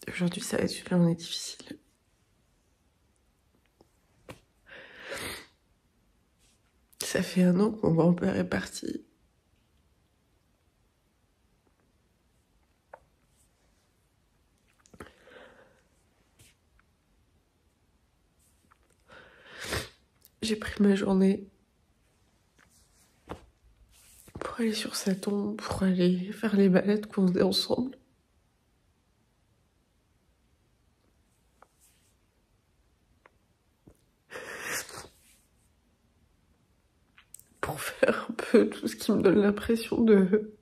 Aujourd'hui, ça va être une journée difficile. Ça fait 1 an que mon grand-père est parti. J'ai pris ma journée pour aller sur sa tombe, pour aller faire les balades qu'on faisait ensemble. Pour faire un peu tout ce qui me donne l'impression de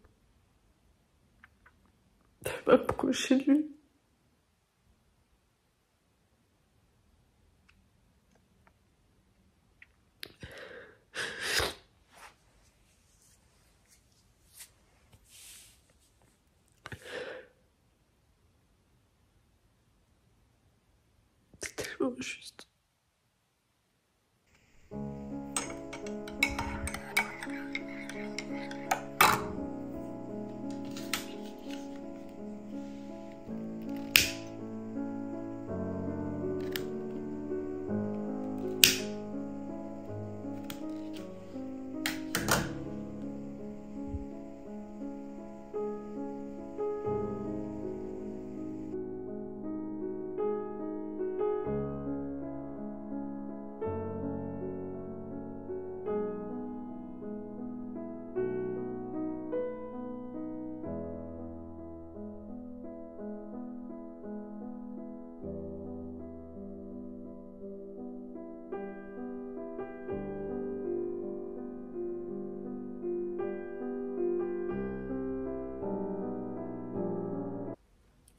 m'approcher de lui. C'est tellement juste.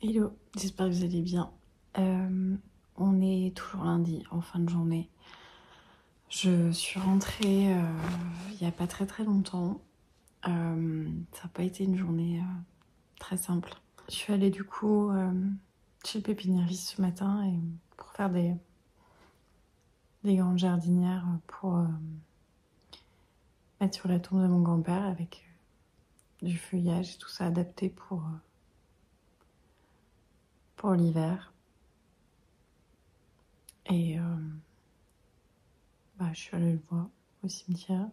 Hello, j'espère que vous allez bien. On est toujours lundi, en fin de journée. Je suis rentrée il n'y a pas très longtemps. Ça n'a pas été une journée très simple. Je suis allée du coup chez le pépiniériste ce matin et pour faire des grandes jardinières pour mettre sur la tombe de mon grand-père avec du feuillage et tout ça adapté pour l'hiver. Et je suis allée le voir au cimetière.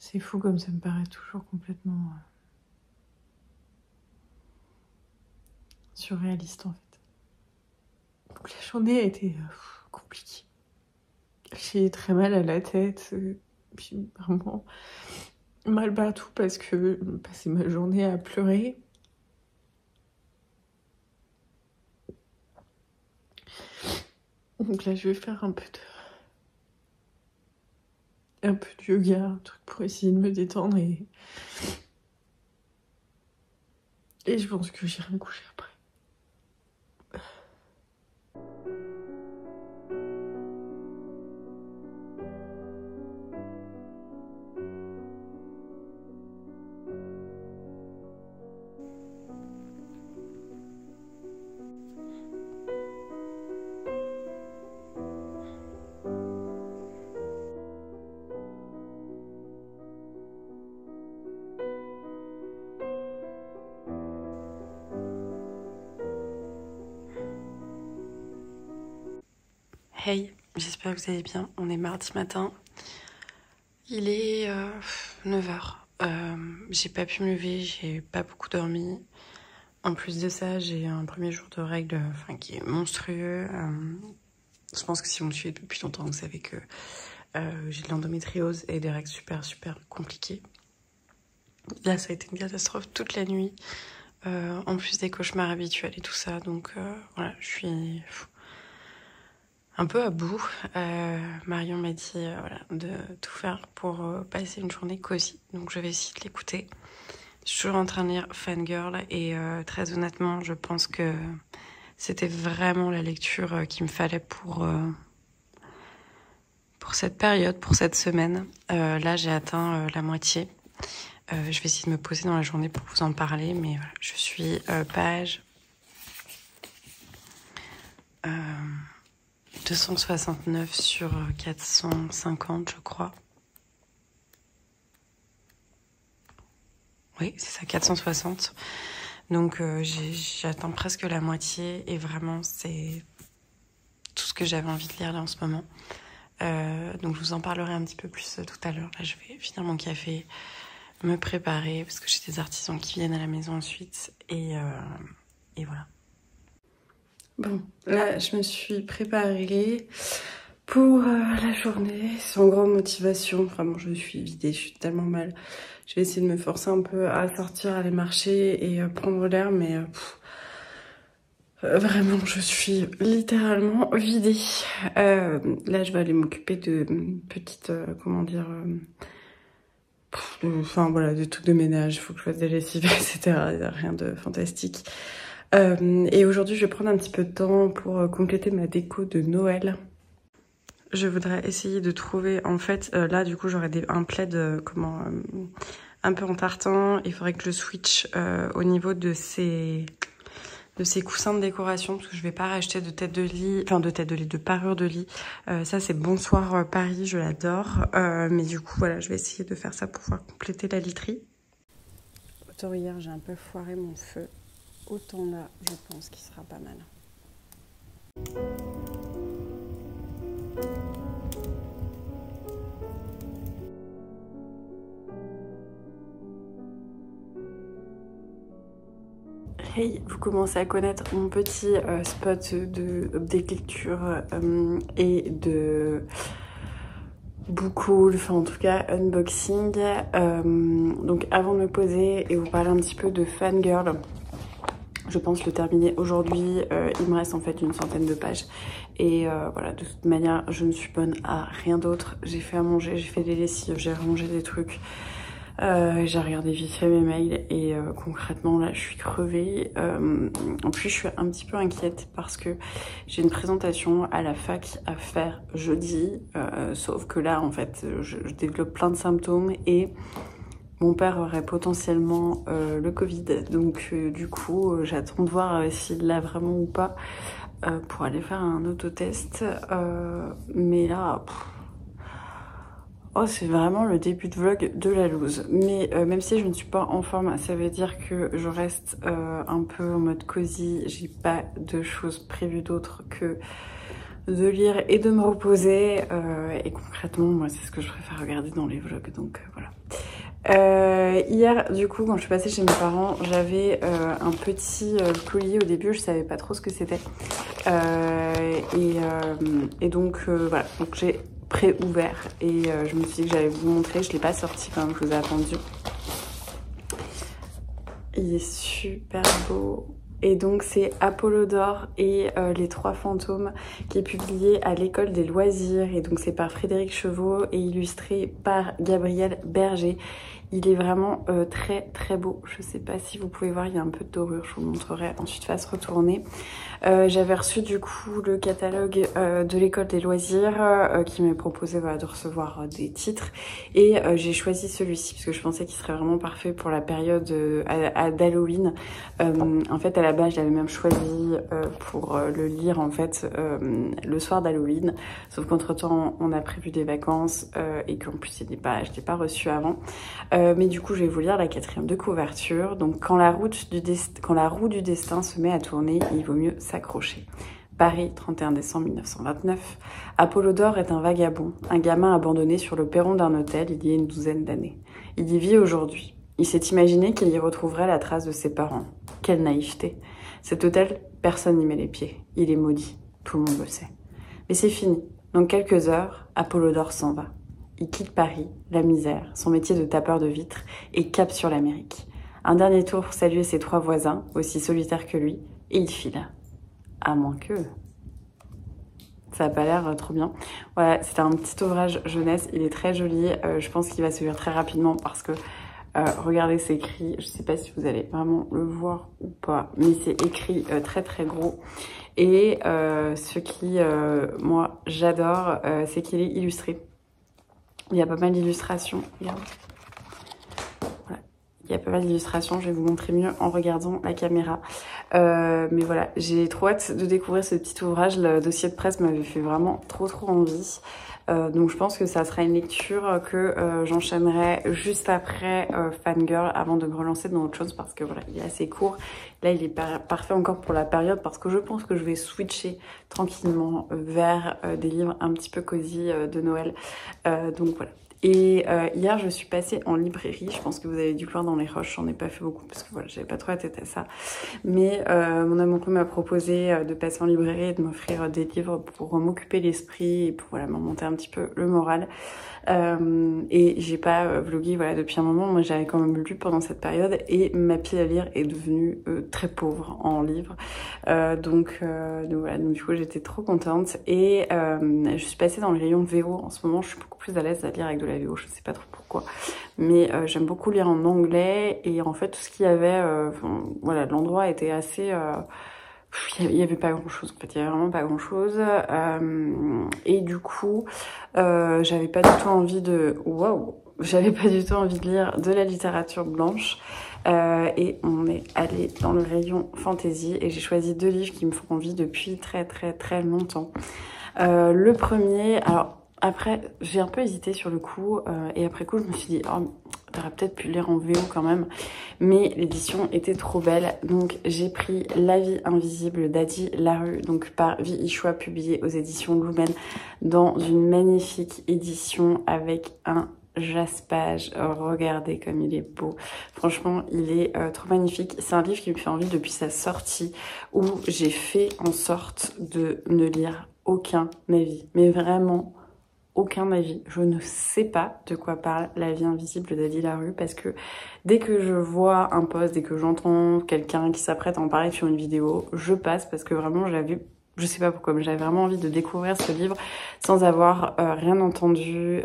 C'est fou comme ça me paraît toujours complètement surréaliste en fait. Donc la journée a été compliquée. J'ai très mal à la tête, puis vraiment mal partout parce que je passais ma journée à pleurer. Donc là, je vais faire un peu de yoga, un truc pour essayer de me détendre et je pense que j'irai me coucher après. Hey, j'espère que vous allez bien. On est mardi matin. Il est 9h. J'ai pas pu me lever, j'ai pas beaucoup dormi. En plus de ça, j'ai un premier jour de règles qui est monstrueux. Je pense que si vous me suivez depuis longtemps, vous savez que j'ai de l'endométriose et des règles super compliquées. Là, ça a été une catastrophe toute la nuit. En plus des cauchemars habituels et tout ça. Donc voilà, je suis un peu à bout. Marion m'a dit de tout faire pour passer une journée cosy. Donc je vais essayer de l'écouter. Je suis toujours en train de lire Fangirl et très honnêtement, je pense que c'était vraiment la lecture qu'il me fallait pour cette période, pour cette semaine. Là, j'ai atteint la moitié. Je vais essayer de me poser dans la journée pour vous en parler, mais voilà, je suis page 269 sur 450, je crois. Oui, c'est ça, 460. Donc j'atteins presque la moitié et vraiment c'est tout ce que j'avais envie de lire là en ce moment. Donc je vous en parlerai un petit peu plus tout à l'heure. Là je vais finir mon café, me préparer parce que j'ai des artisans qui viennent à la maison ensuite et voilà. Bon, là je me suis préparée pour la journée, sans grande motivation. Vraiment je suis vidée, je suis tellement mal. Je vais essayer de me forcer un peu à sortir, aller marcher et prendre l'air, mais vraiment je suis littéralement vidée. Là je vais aller m'occuper de petites, comment dire... Enfin voilà, de trucs de ménage, il faut que je fasse des lessives, etc. Rien de fantastique. Et aujourd'hui, je vais prendre un petit peu de temps pour compléter ma déco de Noël. Je voudrais essayer de trouver, en fait, là du coup j'aurais un plaid un peu en tartan. Il faudrait que je switch au niveau de ces coussins de décoration parce que je vais pas racheter de tête de lit, enfin de parure de lit. Ça c'est Bonsoir Paris, je l'adore. Mais du coup voilà, je vais essayer de faire ça pour pouvoir compléter la literie. Autant hier j'ai un peu foiré mon feu, autant là je pense qu'il sera pas mal. Hey, vous commencez à connaître mon petit spot d'écriture et de book haul, enfin en tout cas unboxing. Donc avant de me poser et vous parler un petit peu de Fangirl, je pense le terminer aujourd'hui. Il me reste en fait une centaine de pages. Et voilà, de toute manière, je ne suis bonne à rien d'autre. J'ai fait à manger, j'ai fait des lessives, j'ai rangé des trucs. J'ai regardé vite fait mes mails et concrètement là je suis crevée. En plus je suis un petit peu inquiète parce que j'ai une présentation à la fac à faire jeudi, sauf que là en fait je développe plein de symptômes et mon père aurait potentiellement le Covid, donc du coup j'attends de voir s'il l'a vraiment ou pas pour aller faire un autotest. Mais là... Oh, c'est vraiment le début de vlog de la loose. Mais même si je ne suis pas en forme, ça veut dire que je reste un peu en mode cosy. J'ai pas de choses prévues d'autres que de lire et de me reposer. Et concrètement, moi, c'est ce que je préfère regarder dans les vlogs. Donc voilà. Hier, du coup, quand je suis passée chez mes parents, j'avais un petit colis. Au début, je savais pas trop ce que c'était. Et donc, voilà. Donc j'ai pré-ouvert et je me suis dit que j'allais vous montrer. Je l'ai pas sorti quand même, je vous ai attendu. Il est super beau. Et donc c'est Apollodore et les trois fantômes qui est publié à l'école des loisirs. Et donc c'est par Frédéric Chevaux et illustré par Gabriel Berger. Il est vraiment très très beau. Je sais pas si vous pouvez voir, il y a un peu de dorure. Je vous montrerai ensuite face retournée. J'avais reçu du coup le catalogue de l'école des loisirs qui m'a proposé voilà, de recevoir des titres. Et j'ai choisi celui-ci parce que je pensais qu'il serait vraiment parfait pour la période d'Halloween. En fait à la base je l'avais même choisi pour le lire en fait le soir d'Halloween. Sauf qu'entre temps on a prévu des vacances et qu'en plus je l'ai pas reçu avant. Mais du coup je vais vous lire la 4e de couverture. Donc quand la roue du destin se met à tourner, il vaut mieux s'accrocher. Paris, 31 décembre 1929. Apollodore est un vagabond, un gamin abandonné sur le perron d'un hôtel il y a une douzaine d'années. Il y vit aujourd'hui. Il s'est imaginé qu'il y retrouverait la trace de ses parents. Quelle naïveté. Cet hôtel, personne n'y met les pieds. Il est maudit. Tout le monde le sait. Mais c'est fini. Dans quelques heures, Apollodore s'en va. Il quitte Paris, la misère, son métier de tapeur de vitres, et cap sur l'Amérique. Un dernier tour pour saluer ses 3 voisins, aussi solitaires que lui, et il file. À moins que... Ça n'a pas l'air trop bien. Voilà, c'est un petit ouvrage jeunesse, il est très joli. Je pense qu'il va se lire très rapidement parce que, regardez, c'est écrit, je ne sais pas si vous allez vraiment le voir ou pas, mais c'est écrit très très gros. Et ce qui, moi, j'adore, c'est qu'il est illustré. Il y a pas mal d'illustrations, regarde. Voilà. Il y a pas mal d'illustrations, je vais vous montrer mieux en regardant la caméra. Mais voilà, j'ai trop hâte de découvrir ce petit ouvrage. Le dossier de presse m'avait fait vraiment trop envie. Donc je pense que ça sera une lecture que j'enchaînerai juste après Fangirl avant de me relancer dans autre chose parce que voilà, il est assez court. Là, il est parfait encore pour la période parce que je pense que je vais switcher tranquillement vers des livres un petit peu cosy de Noël. Donc voilà. Et hier, je suis passée en librairie. Je pense que vous avez dû le voir dans les rushs. J'en ai pas fait beaucoup parce que voilà, j'avais pas trop la tête à ça. Mais mon amoureux m'a proposé de passer en librairie et de m'offrir des livres pour m'occuper l'esprit et pour voilà, me remonter un petit peu le moral. Et j'ai pas vlogué voilà, depuis un moment. Moi, j'avais quand même lu pendant cette période et ma pile à lire est devenue très pauvre en livres. Donc voilà, donc du coup, j'étais trop contente. Et je suis passée dans le rayon VO. En ce moment, je suis beaucoup plus à l'aise à lire avec de la VO. Je sais pas trop pourquoi. Mais j'aime beaucoup lire en anglais. Et en fait, tout ce qu'il y avait, voilà, l'endroit était assez... il y avait pas grand chose en fait, il y avait vraiment pas grand chose et du coup j'avais pas du tout envie de j'avais pas du tout envie de lire de la littérature blanche et on est allé dans le rayon fantasy et j'ai choisi 2 livres qui me font envie depuis très très très longtemps. Le premier, alors après j'ai un peu hésité sur le coup et après coup je me suis dit oh, t'aurais peut-être pu le lire en VO quand même, mais l'édition était trop belle, donc j'ai pris La vie invisible d'Adi Larue, donc par Vie Ichoua, publié aux éditions Lumen, dans une magnifique édition avec un jaspage. Regardez comme il est beau, franchement il est trop magnifique. C'est un livre qui me fait envie depuis sa sortie, où j'ai fait en sorte de ne lire aucun avis, mais vraiment aucun avis. Je ne sais pas de quoi parle La vie invisible d'Adi Larue parce que dès que je vois un post, dès que j'entends quelqu'un qui s'apprête à en parler sur une vidéo, je passe parce que vraiment je sais pas pourquoi, mais j'avais vraiment envie de découvrir ce livre sans avoir rien entendu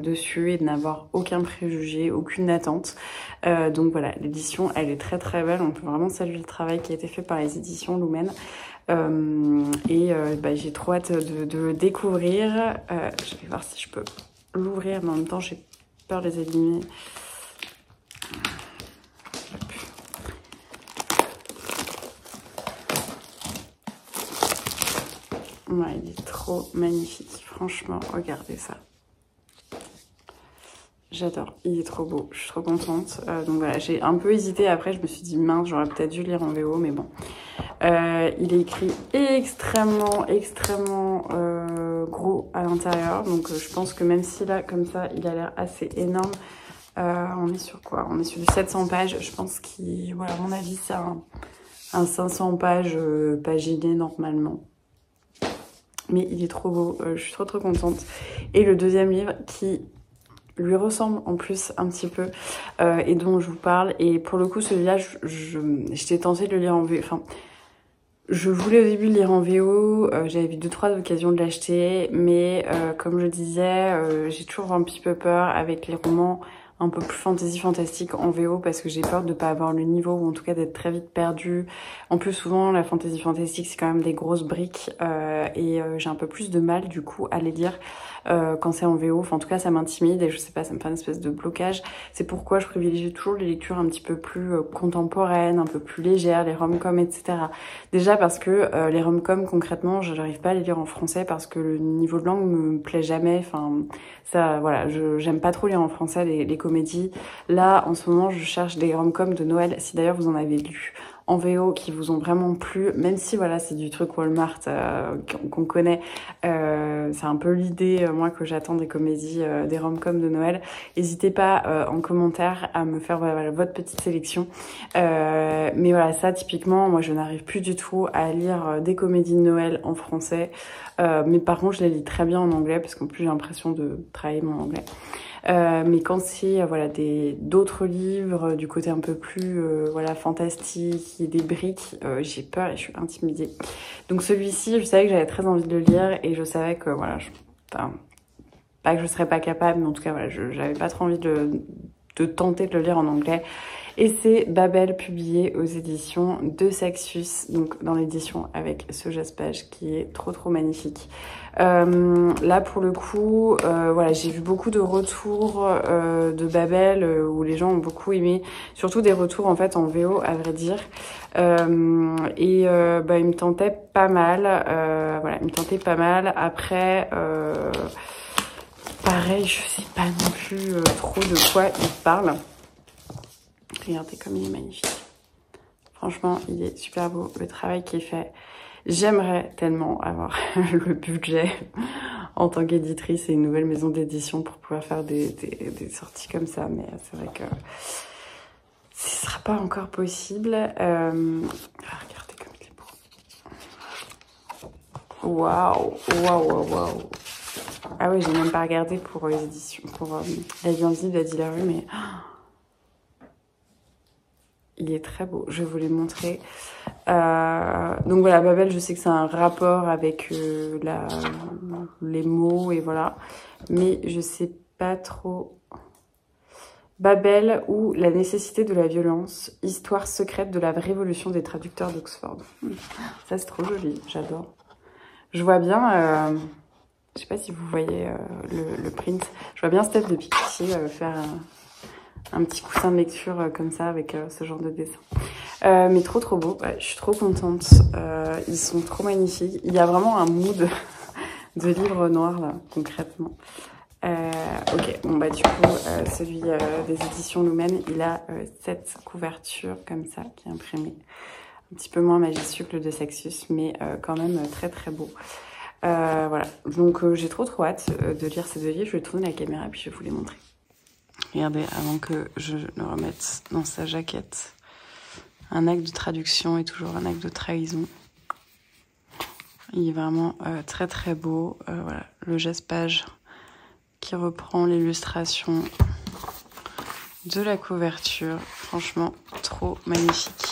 dessus et de n'avoir aucun préjugé, aucune attente. Donc voilà, l'édition elle est très très belle, on peut vraiment saluer le travail qui a été fait par les éditions Lumen. J'ai trop hâte de le découvrir. Je vais voir si je peux l'ouvrir, mais en même temps j'ai peur de les abîmer. Ouais, il est trop magnifique, franchement, regardez ça. J'adore, il est trop beau, je suis trop contente. Donc voilà, j'ai un peu hésité après, je me suis dit mince, j'aurais peut-être dû lire en VO, mais bon. Il est écrit extrêmement gros à l'intérieur, donc je pense que même si là, comme ça, il a l'air assez énorme, on est sur quoi? On est sur du 700 pages, je pense qu'il, voilà, à mon avis, c'est un 500 pages paginé normalement. Mais il est trop beau, je suis trop contente. Et le deuxième livre qui lui ressemble en plus un petit peu et dont je vous parle, et pour le coup celui-là j'étais tentée de le lire en VO, enfin je voulais au début le lire en VO, j'avais vu 2-3 occasions de l'acheter, mais comme je disais, j'ai toujours un petit peu peur avec les romans un peu plus fantastique en VO parce que j'ai peur de pas avoir le niveau ou en tout cas d'être très vite perdue. En plus souvent la fantastique c'est quand même des grosses briques et j'ai un peu plus de mal du coup à les lire quand c'est en VO. Enfin en tout cas ça m'intimide et je sais pas, ça me fait une espèce de blocage. C'est pourquoi je privilégie toujours les lectures un petit peu plus contemporaines, un peu plus légères, les rom-coms, etc. Déjà parce que les rom-coms concrètement je n'arrive pas à les lire en français parce que le niveau de langue me plaît jamais. Enfin ça voilà, j'aime pas trop lire en français les comédies. Là en ce moment je cherche des rom-coms de Noël, si d'ailleurs vous en avez lu en VO qui vous ont vraiment plu, même si voilà c'est du truc Walmart qu'on connaît, c'est un peu l'idée moi que j'attends des comédies, des rom-coms de Noël. N'hésitez pas en commentaire à me faire voilà, votre petite sélection, mais voilà ça typiquement moi je n'arrive plus du tout à lire des comédies de Noël en français, mais par contre je les lis très bien en anglais parce qu'en plus j'ai l'impression de travailler mon anglais. Mais quand c'est voilà d'autres livres du côté un peu plus voilà fantastique et des briques, j'ai peur et je suis intimidée. Donc celui-ci, je savais que j'avais très envie de le lire et je savais que voilà, enfin, pas que je serais pas capable, mais en tout cas voilà, j'avais pas trop envie de tenter de le lire en anglais. Et c'est Babel, publié aux éditions de Saxus, donc dans l'édition avec ce jaspage qui est trop magnifique. Là pour le coup, voilà, j'ai vu beaucoup de retours de Babel où les gens ont beaucoup aimé, surtout des retours en fait en VO à vrai dire. Il me tentait pas mal, voilà, il me tentait pas mal. Après, pareil, je sais pas non plus trop de quoi il parle. Regardez comme il est magnifique. Franchement, il est super beau, le travail qu'il fait. J'aimerais tellement avoir le budget en tant qu'éditrice et une nouvelle maison d'édition pour pouvoir faire des sorties comme ça, mais c'est vrai que ce sera pas encore possible. Regardez comme il est beau. Waouh, waouh, waouh, waouh. Ah oui, j'ai même pas regardé pour les éditions, pour La vie invisible d'Adi Larue, mais il est très beau. Je vais vous les montrer. Donc voilà, Babel, je sais que c'est un rapport avec les mots et voilà, mais je sais pas trop. Babel ou la nécessité de la violence, histoire secrète de la révolution des traducteurs d'Oxford. Ça c'est trop joli, j'adore. Je vois bien, je sais pas si vous voyez le print, je vois bien Steph de Picardie faire un petit coussin de lecture comme ça avec ce genre de dessin. Mais trop beau, ouais, je suis trop contente, ils sont trop magnifiques. Il y a vraiment un mood de livre noir là, concrètement. Ok, bon bah du coup, celui des éditions Lumen, il a cette couverture comme ça qui est imprimée. Un petit peu moins majestueux que le de Saxius, mais quand même très beau. Voilà, donc j'ai trop hâte de lire ces deux livres. Je vais tourner la caméra puis je vais vous les montrer. Regardez, avant que je le remette dans sa jaquette, un acte de traduction est toujours un acte de trahison. Il est vraiment très beau. Voilà, le geste-page qui reprend l'illustration de la couverture. Franchement, trop magnifique.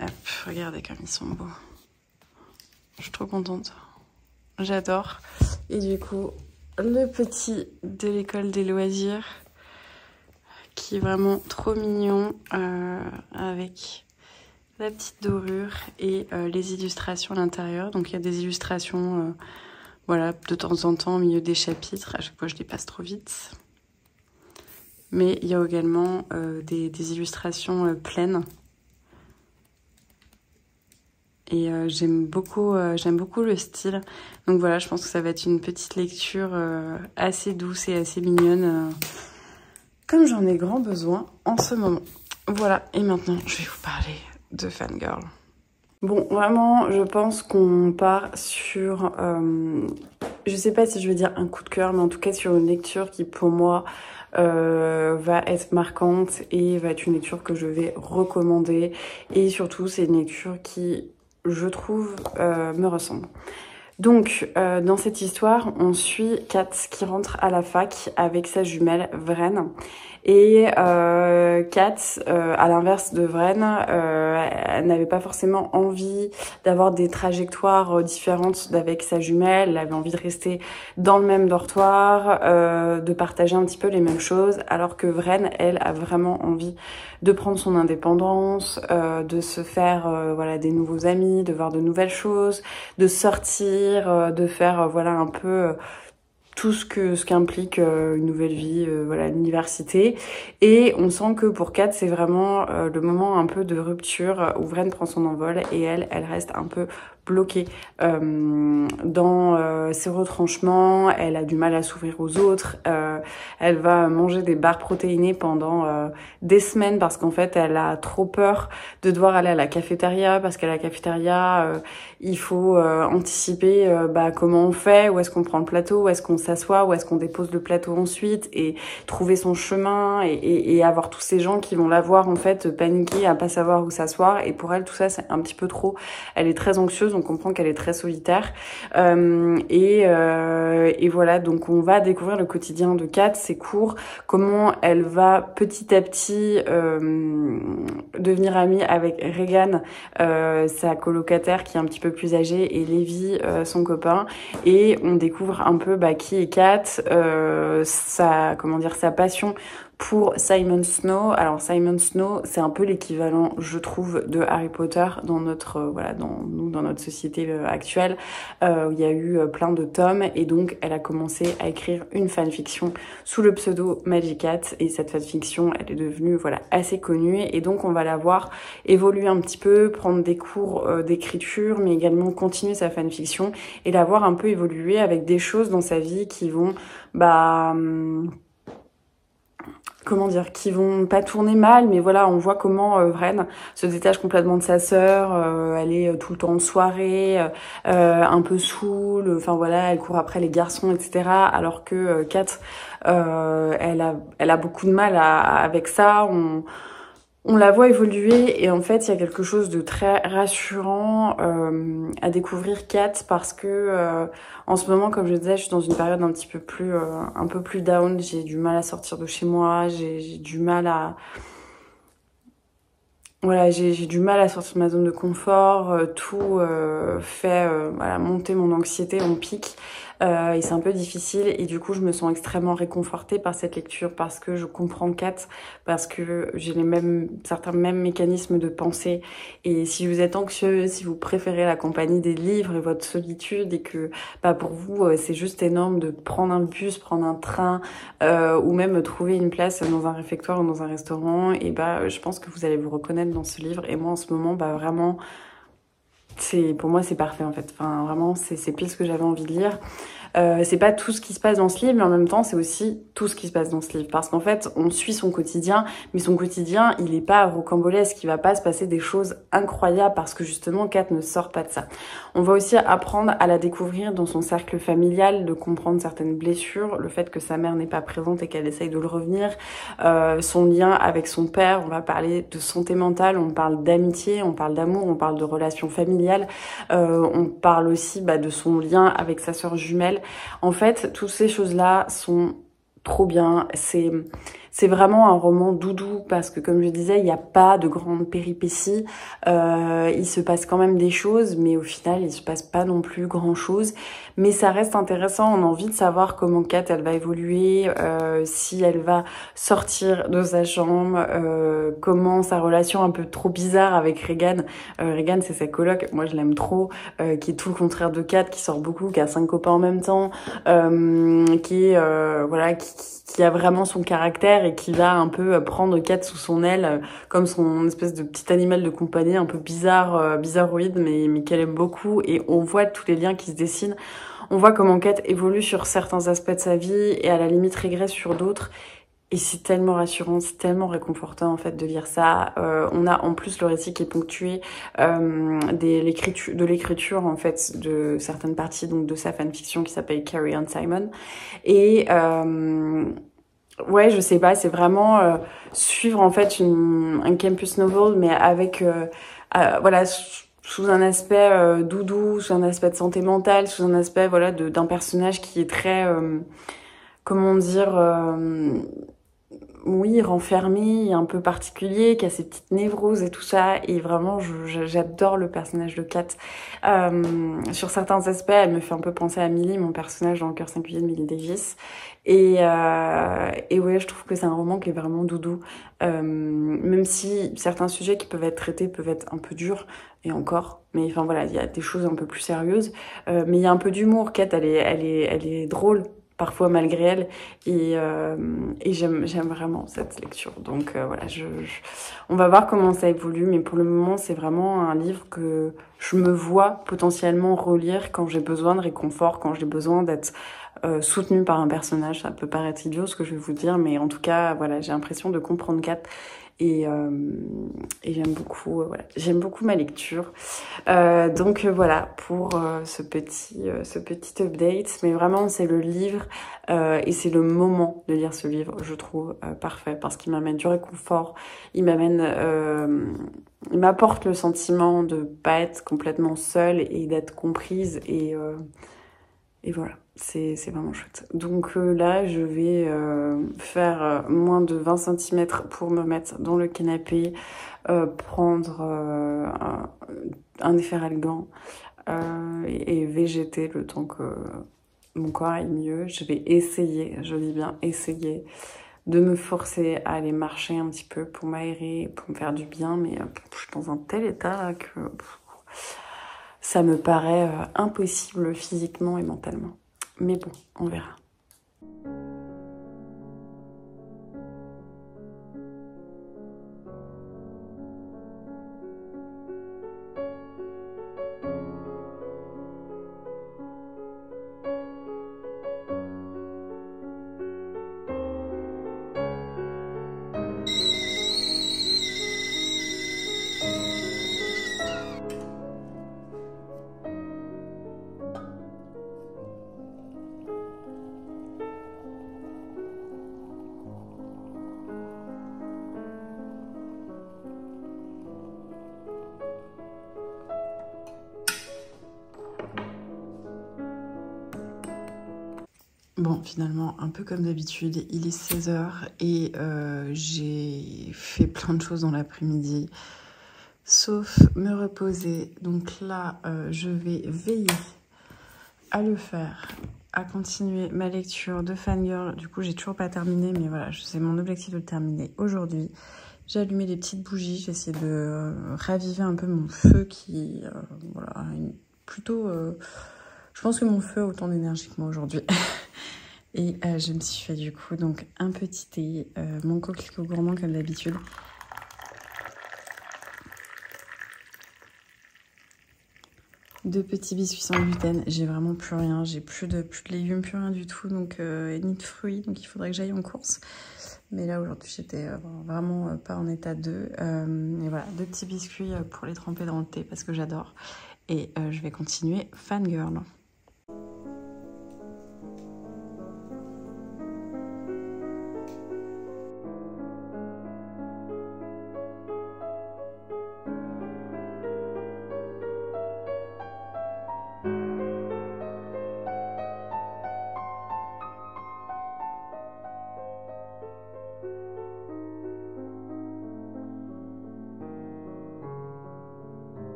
Hop, regardez comme ils sont beaux. Je suis trop contente. J'adore. Et du coup, le petit de l'école des loisirs, qui est vraiment trop mignon, avec la petite dorure et les illustrations à l'intérieur. Donc il y a des illustrations, voilà, de temps en temps au milieu des chapitres. À chaque fois, je les passe trop vite. Mais il y a également des illustrations pleines. Et j'aime beaucoup le style. Donc voilà, je pense que ça va être une petite lecture assez douce et assez mignonne, comme j'en ai grand besoin en ce moment. Voilà, et maintenant, je vais vous parler de Fangirl. Bon, vraiment, je pense qu'on part sur, je sais pas si je veux dire un coup de cœur, mais en tout cas sur une lecture qui pour moi va être marquante et va être une lecture que je vais recommander. Et surtout, c'est une lecture qui, je trouve, me ressemble. Donc, dans cette histoire, on suit Kat qui rentre à la fac avec sa jumelle Vren. Et Kat, à l'inverse de Vren, elle n'avait pas forcément envie d'avoir des trajectoires différentes avec sa jumelle. Elle avait envie de rester dans le même dortoir, de partager un petit peu les mêmes choses, alors que Vren, elle, a vraiment envie de prendre son indépendance, de se faire voilà des nouveaux amis, de voir de nouvelles choses, de sortir, de faire voilà un peu tout ce qu'implique une nouvelle vie, voilà, l'université. Et on sent que pour Kat, c'est vraiment le moment un peu de rupture où Vren prend son envol et elle reste un peu bloquée dans ses retranchements. Elle a du mal à s'ouvrir aux autres. Elle va manger des barres protéinées pendant des semaines parce qu'en fait, elle a trop peur de devoir aller à la cafétéria parce qu'à la cafétéria, il faut anticiper comment on fait, où est-ce qu'on prend le plateau, où est-ce qu'on s'assoit, où est-ce qu'on dépose le plateau ensuite et trouver son chemin et avoir tous ces gens qui vont la voir en fait paniquer à pas savoir où s'asseoir. Et pour elle, tout ça, c'est un petit peu trop. Elle est très anxieuse, on comprend qu'elle est très solitaire. Et voilà, donc on va découvrir le quotidien de Kat, ses cours, comment elle va petit à petit devenir amie avec Regan, sa colocataire qui est un petit peu plus âgée, et Lévi, son copain. Et on découvre un peu qui est Kat, sa passion pour Simon Snow. Alors Simon Snow, c'est un peu l'équivalent, je trouve, de Harry Potter dans notre dans notre société actuelle. Il y a eu plein de tomes et donc elle a commencé à écrire une fanfiction sous le pseudo Magicat et cette fanfiction, elle est devenue assez connue et donc on va la voir évoluer un petit peu, prendre des cours d'écriture, mais également continuer sa fanfiction et la voir un peu évoluer avec des choses dans sa vie qui vont comment dire, qui vont pas tourner mal, mais voilà, on voit comment Vren se détache complètement de sa sœur, elle est tout le temps en soirée, un peu saoule, enfin voilà, elle court après les garçons, etc. Alors que Kat, elle a beaucoup de mal avec ça. On la voit évoluer et en fait il y a quelque chose de très rassurant à découvrir Kat parce que en ce moment, comme je disais, je suis dans une période un peu plus down. J'ai du mal à sortir de chez moi, j'ai du mal à j'ai du mal à sortir de ma zone de confort. Tout fait monter mon anxiété en pic. Et c'est un peu difficile et du coup je me sens extrêmement réconfortée par cette lecture parce que je comprends Kat, parce que j'ai certains mêmes mécanismes de pensée et si vous êtes anxieux, si vous préférez la compagnie des livres et votre solitude et que pour vous c'est juste énorme de prendre un bus, prendre un train ou même trouver une place dans un réfectoire ou dans un restaurant et je pense que vous allez vous reconnaître dans ce livre et moi en ce moment vraiment pour moi c'est parfait en fait. Enfin vraiment c'est pile ce que j'avais envie de lire. C'est pas tout ce qui se passe dans ce livre, mais en même temps, c'est aussi tout ce qui se passe dans ce livre. Parce qu'en fait, on suit son quotidien, mais son quotidien, il est pas rocambolesque, il va pas se passer des choses incroyables parce que justement, Kat ne sort pas de ça. On va aussi apprendre à la découvrir dans son cercle familial, de comprendre certaines blessures, le fait que sa mère n'est pas présente et qu'elle essaye de le revenir, son lien avec son père, on va parler de santé mentale, on parle d'amitié, on parle d'amour, on parle de relations familiales, on parle aussi de son lien avec sa sœur jumelle. En fait, toutes ces choses-là sont trop bien. C'est vraiment un roman doudou parce que, comme je disais, il n'y a pas de grandes péripéties. Il se passe quand même des choses, mais au final, il se passe pas non plus grand-chose. Mais ça reste intéressant. On a envie de savoir comment Kat, elle va évoluer, si elle va sortir de sa chambre, comment sa relation un peu trop bizarre avec Regan. Regan, c'est sa coloc. Moi, je l'aime trop. Qui est tout le contraire de Kat, qui sort beaucoup, qui a 5 copains en même temps, qui a vraiment son caractère et qui va un peu prendre Kat sous son aile comme son espèce de petit animal de compagnie un peu bizarroïde mais qu'elle aime beaucoup et on voit tous les liens qui se dessinent. On voit comment Kat évolue sur certains aspects de sa vie et à la limite régresse sur d'autres. Et c'est tellement rassurant, c'est tellement réconfortant en fait de lire ça. On a en plus le récit qui est ponctué de l'écriture en fait de certaines parties donc de sa fanfiction qui s'appelle Carrie on Simon. Et ouais, je sais pas, c'est vraiment suivre en fait un campus novel mais avec sous un aspect doudou, sous un aspect de santé mentale, sous un aspect d'un personnage qui est très comment dire oui, renfermé, un peu particulier, qui a ses petites névroses et tout ça. Et vraiment, j'adore le personnage de Kat. Sur certains aspects, elle me fait un peu penser à Millie, mon personnage dans Le cœur singulier de Millie Davis. Et ouais, je trouve que c'est un roman qui est vraiment doudou. Même si certains sujets qui peuvent être traités peuvent être un peu durs, et encore. Mais enfin voilà, il y a des choses un peu plus sérieuses. Mais il y a un peu d'humour. Kat, elle est drôle parfois malgré elle et j'aime vraiment cette lecture donc on va voir comment ça évolue mais pour le moment c'est vraiment un livre que je me vois potentiellement relire quand j'ai besoin de réconfort, quand j'ai besoin d'être soutenue par un personnage. Ça peut paraître idiot ce que je vais vous dire mais en tout cas j'ai l'impression de comprendre Kat et j'aime beaucoup ma lecture. Donc voilà pour ce petit update. Mais vraiment c'est le livre et c'est le moment de lire ce livre, je trouve parfait parce qu'il m'amène du réconfort, il m'apporte le sentiment de pas être complètement seule et d'être comprise et voilà, c'est vraiment chouette. Donc là, je vais faire moins de 20 cm pour me mettre dans le canapé, prendre un efferalgan et végéter le temps que mon corps aille mieux. Je vais essayer, je dis bien essayer, de me forcer à aller marcher un petit peu pour m'aérer, pour me faire du bien, mais je suis dans un tel état que ça me paraît impossible physiquement et mentalement. Mais bon, on verra. Bon, finalement, un peu comme d'habitude, il est 16h et j'ai fait plein de choses dans l'après-midi, sauf me reposer. Donc là, je vais veiller à le faire, à continuer ma lecture de Fangirl. Du coup, j'ai toujours pas terminé, mais voilà, c'est mon objectif de le terminer aujourd'hui. J'ai allumé des petites bougies, j'ai essayé de raviver un peu mon feu qui, voilà, plutôt... je pense que mon feu a autant d'énergie que moi aujourd'hui. Et je me suis fait du coup donc un petit thé, mon coquelicot gourmand comme d'habitude. Deux petits biscuits sans gluten, j'ai vraiment plus rien, j'ai plus de légumes, plus rien du tout, donc ni de fruits, donc il faudrait que j'aille en course. Mais là aujourd'hui j'étais vraiment pas en état de. Et voilà, deux petits biscuits pour les tremper dans le thé parce que j'adore. Et je vais continuer Fangirl.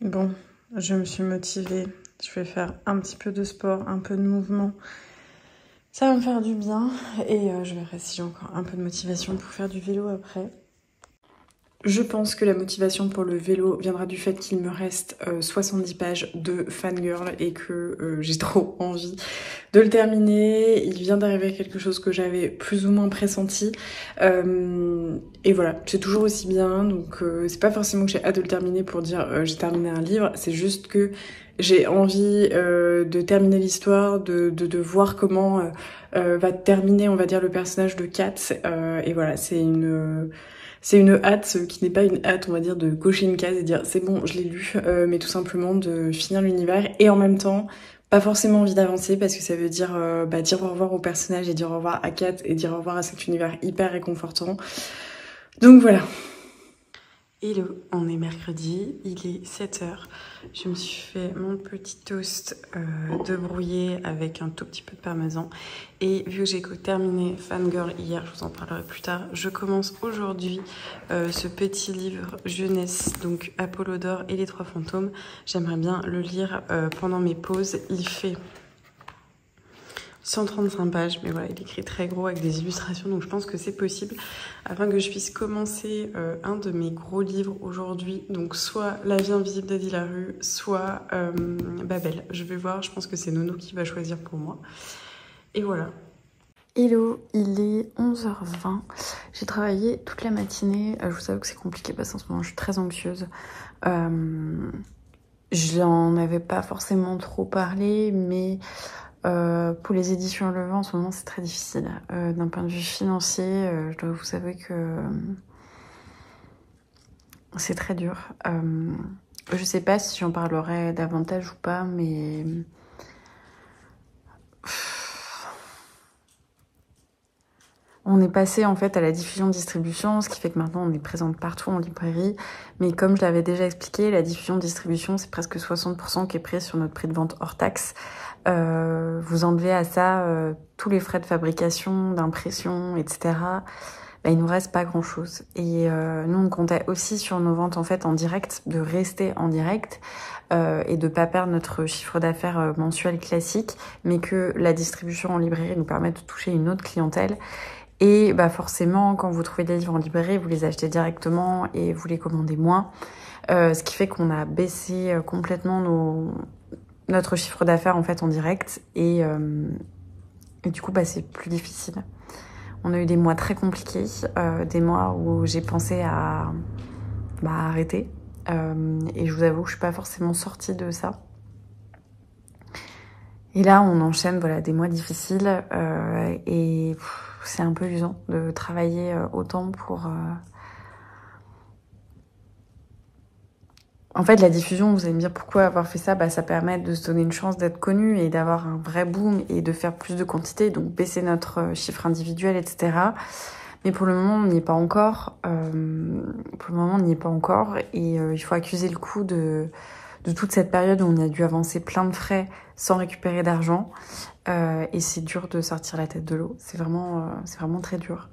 Bon, je me suis motivée, je vais faire un petit peu de sport, un peu de mouvement. Ça va me faire du bien et je verrai si j'ai encore un peu de motivation pour faire du vélo après. Je pense que la motivation pour le vélo viendra du fait qu'il me reste 70 pages de Fangirl et que j'ai trop envie de le terminer. Il vient d'arriver quelque chose que j'avais plus ou moins pressenti. Et voilà, c'est toujours aussi bien. Donc c'est pas forcément que j'ai hâte de le terminer pour dire j'ai terminé un livre. C'est juste que j'ai envie de terminer l'histoire, de voir comment va terminer, on va dire, le personnage de Kat. Et voilà, c'est une hâte qui n'est pas une hâte, on va dire, de cocher une case et dire c'est bon, je l'ai lu, mais tout simplement de finir l'univers et en même temps, pas forcément envie d'avancer parce que ça veut dire dire au revoir au personnage et dire au revoir à Kat et dire au revoir à cet univers hyper réconfortant. Donc voilà. Hello, on est mercredi, il est 7h. Je me suis fait mon petit toast de brouillé avec un tout petit peu de parmesan. Et vu que j'ai terminé Fangirl hier, je vous en parlerai plus tard, je commence aujourd'hui ce petit livre jeunesse, donc Apollodore et les trois fantômes. J'aimerais bien le lire pendant mes pauses. Il fait 135 pages, mais voilà, il écrit très gros avec des illustrations, donc je pense que c'est possible afin que je puisse commencer un de mes gros livres aujourd'hui, donc soit La vie invisible d'Adi Larue, soit Babel. Je vais voir, je pense que c'est Nono qui va choisir pour moi. Et voilà. Hello, il est 11h20. J'ai travaillé toute la matinée. Je vous avoue que c'est compliqué parce qu'en ce moment je suis très anxieuse. J'en avais pas forcément trop parlé, mais pour les éditions Le Vent, en ce moment, c'est très difficile. D'un point de vue financier, je dois vous avouer que c'est très dur. Je sais pas si j'en parlerai davantage ou pas, mais On est passé en fait à la diffusion-distribution, ce qui fait que maintenant on est présente partout en librairie. Mais comme je l'avais déjà expliqué, la diffusion-distribution, c'est presque 60% qui est pris sur notre prix de vente hors taxe. Vous enlevez à ça tous les frais de fabrication, d'impression, etc. Bah, il nous reste pas grand-chose. Et nous, on comptait aussi sur nos ventes en fait en direct, de rester en direct et de pas perdre notre chiffre d'affaires mensuel classique, mais que la distribution en librairie nous permette de toucher une autre clientèle. Et bah forcément, quand vous trouvez des livres en librairie, vous les achetez directement et vous les commandez moins. Ce qui fait qu'on a baissé complètement notre chiffre d'affaires en fait en direct et du coup bah c'est plus difficile. On a eu des mois très compliqués, des mois où j'ai pensé à arrêter et je vous avoue que je suis pas forcément sortie de ça. Et là on enchaîne voilà des mois difficiles et c'est un peu usant de travailler autant pour... En fait, la diffusion, vous allez me dire pourquoi avoir fait ça, bah, ça permet de se donner une chance d'être connu et d'avoir un vrai boom et de faire plus de quantité, donc baisser notre chiffre individuel, etc. Mais pour le moment, on n'y est pas encore. Et il faut accuser le coup de toute cette période où on a dû avancer plein de frais sans récupérer d'argent. Et c'est dur de sortir la tête de l'eau. C'est vraiment très dur.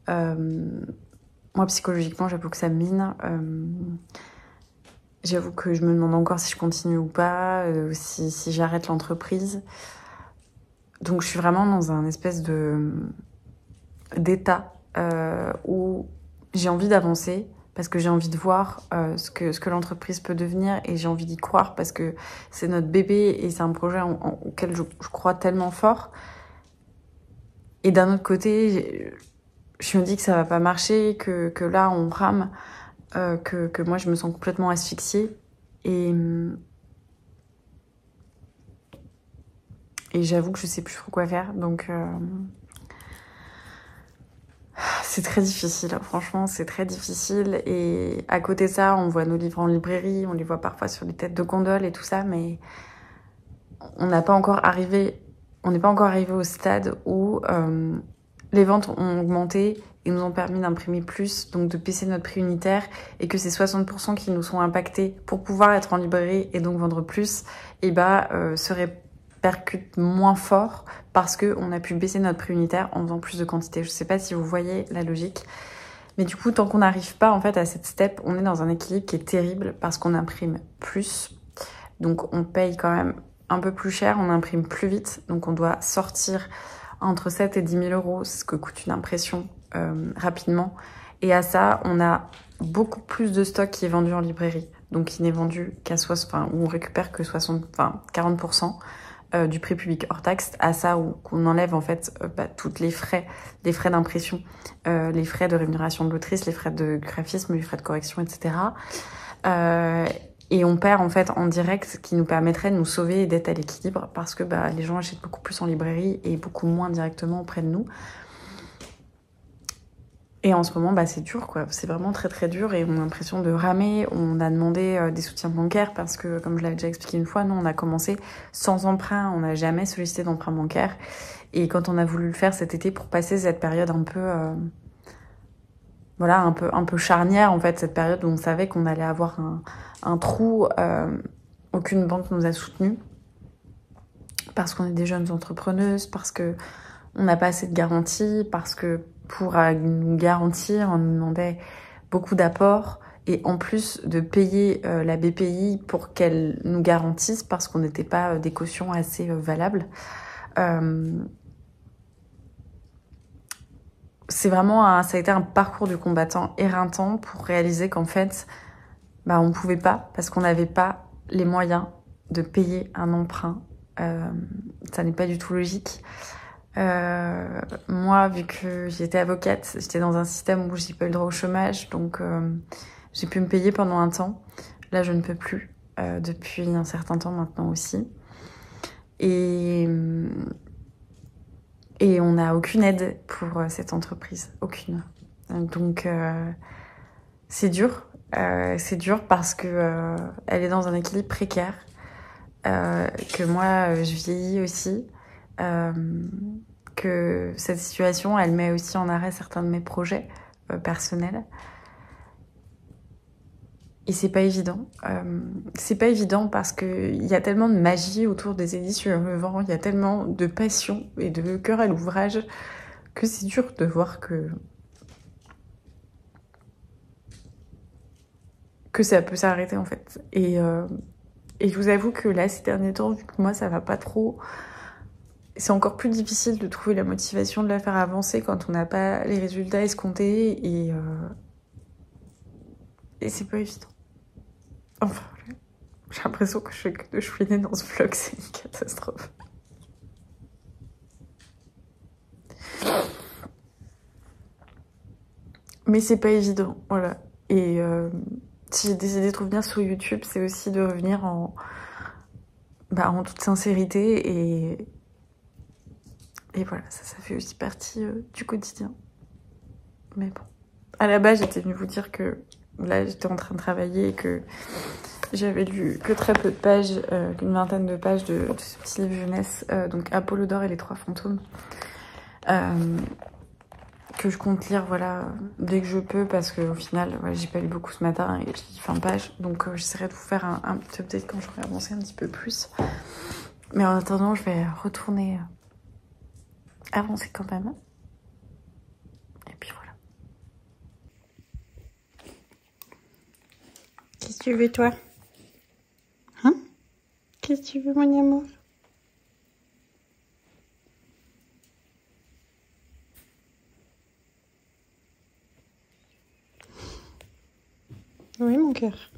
Moi, psychologiquement, j'avoue que ça me mine. J'avoue que je me demande encore si je continue ou pas, si j'arrête l'entreprise. Donc je suis vraiment dans un espèce d'état où j'ai envie d'avancer parce que j'ai envie de voir ce que l'entreprise peut devenir et j'ai envie d'y croire parce que c'est notre bébé et c'est un projet auquel je crois tellement fort. Et d'un autre côté, je me dis que ça va pas marcher, que là on rame. Que moi je me sens complètement asphyxiée et j'avoue que je sais plus trop quoi faire donc c'est très difficile, franchement c'est très difficile et à côté de ça on voit nos livres en librairie, on les voit parfois sur les têtes de gondole et tout ça mais on n'est pas encore arrivé au stade où les ventes ont augmenté et nous ont permis d'imprimer plus, donc de baisser notre prix unitaire, et que ces 60% qui nous sont impactés pour pouvoir être en librairie et donc vendre plus, et se répercutent moins fort parce qu'on a pu baisser notre prix unitaire en faisant plus de quantité. Je sais pas si vous voyez la logique. Mais du coup, tant qu'on n'arrive pas en fait à cette step, on est dans un équilibre qui est terrible parce qu'on imprime plus. Donc on paye quand même un peu plus cher, on imprime plus vite, donc on doit sortir entre 7 et 10 000 euros, c'est ce que coûte une impression rapidement. Et à ça, on a beaucoup plus de stock qui est vendu en librairie. Donc qui n'est vendu qu'à 60, où on récupère que 40% du prix public hors taxe. À ça, où qu'on enlève en fait toutes les frais d'impression, les frais de rémunération de l'autrice, les frais de graphisme, les frais de correction, etc. Et on perd en fait en direct, ce qui nous permettrait de nous sauver et d'être à l'équilibre parce que les gens achètent beaucoup plus en librairie et beaucoup moins directement auprès de nous. Et en ce moment, c'est dur, quoi. C'est vraiment très très dur et on a l'impression de ramer. On a demandé des soutiens bancaires parce que, comme je l'avais déjà expliqué une fois, nous on a commencé sans emprunt, on n'a jamais sollicité d'emprunt bancaire. Et quand on a voulu le faire cet été pour passer cette période un peu... un peu charnière en fait, cette période où on savait qu'on allait avoir un trou, aucune banque nous a soutenus parce qu'on est des jeunes entrepreneuses, parce que on n'a pas assez de garanties, parce que pour nous garantir, on nous demandait beaucoup d'apports et en plus de payer la BPI pour qu'elle nous garantisse parce qu'on n'était pas des cautions assez valables. Ça a été un parcours du combattant éreintant pour réaliser qu'en fait, on pouvait pas parce qu'on n'avait pas les moyens de payer un emprunt. Ça n'est pas du tout logique. Moi, vu que j'étais avocate, j'étais dans un système où j'ai pas eu le droit au chômage, donc j'ai pu me payer pendant un temps. Là, je ne peux plus depuis un certain temps maintenant aussi. Et on n'a aucune aide pour cette entreprise, aucune. Donc c'est dur parce que elle est dans un équilibre que moi je vieillis aussi, que que cette situation, elle met aussi en arrêt certains de mes projets personnels. Et c'est pas évident. C'est pas évident parce qu'il y a tellement de magie autour des éditions Le Vent, il y a tellement de passion et de cœur à l'ouvrage que c'est dur de voir que ça peut s'arrêter en fait. Et je vous avoue que là, ces derniers temps, vu que moi ça va pas trop, c'est encore plus difficile de trouver la motivation de la faire avancer quand on n'a pas les résultats escomptés et c'est pas évident. Enfin, j'ai l'impression que je fais que de chouiner dans ce vlog, c'est une catastrophe. Mais c'est pas évident, voilà. Et si j'ai décidé de revenir sur YouTube, c'est aussi de revenir en toute sincérité et voilà, ça fait aussi partie du quotidien. Mais bon. À la base, j'étais venue vous dire que là, j'étais en train de travailler et que j'avais lu que très peu de pages, une vingtaine de pages de ce petit livre jeunesse, donc Apollodore et les trois fantômes, que je compte lire voilà, dès que je peux, parce qu'au final, voilà, j'ai pas lu beaucoup ce matin et j'ai lis 20 pages, donc j'essaierai de vous faire un petit update quand j'aurai avancé un petit peu plus. Mais en attendant, je vais retourner avancer quand même. Et puis voilà. Qu'est-ce que tu veux, toi? Hein? Qu'est-ce que tu veux, mon amour? Oui, mon cœur.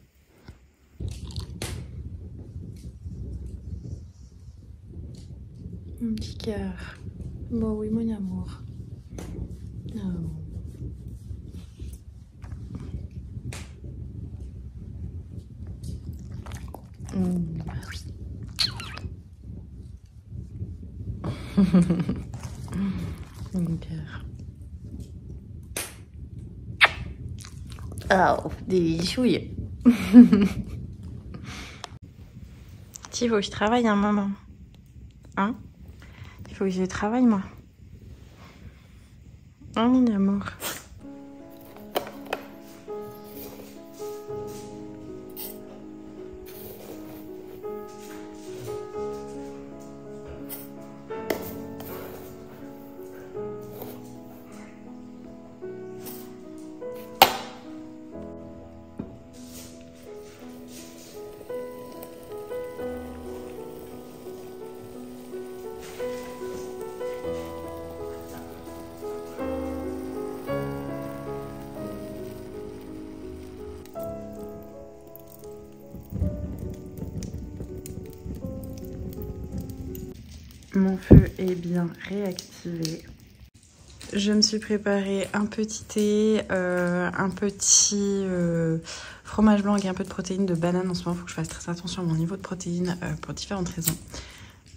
Mon petit cœur. Bon, oui, mon amour. Oh. Oui. Mon cœur. Oh, des chouilles. Il faut que je travaille un moment. Hein? Il faut que je travaille, moi. Oh, mon amour. Mon feu est bien réactivé. Je me suis préparé un petit thé, un petit fromage blanc avec un peu de protéines de banane. En ce moment, il faut que je fasse très attention à mon niveau de protéines pour différentes raisons.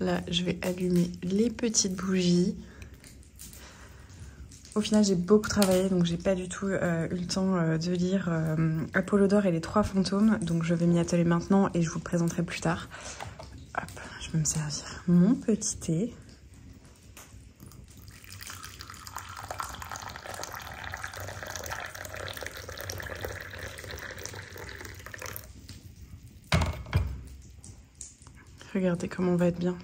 Là, je vais allumer les petites bougies. Au final, j'ai beaucoup travaillé, donc j'ai pas du tout eu le temps de lire Apollodore et les trois fantômes. Donc je vais m'y atteler maintenant et je vous le présenterai plus tard. Hop, je vais me servir mon petit thé. Regardez comment on va être bien.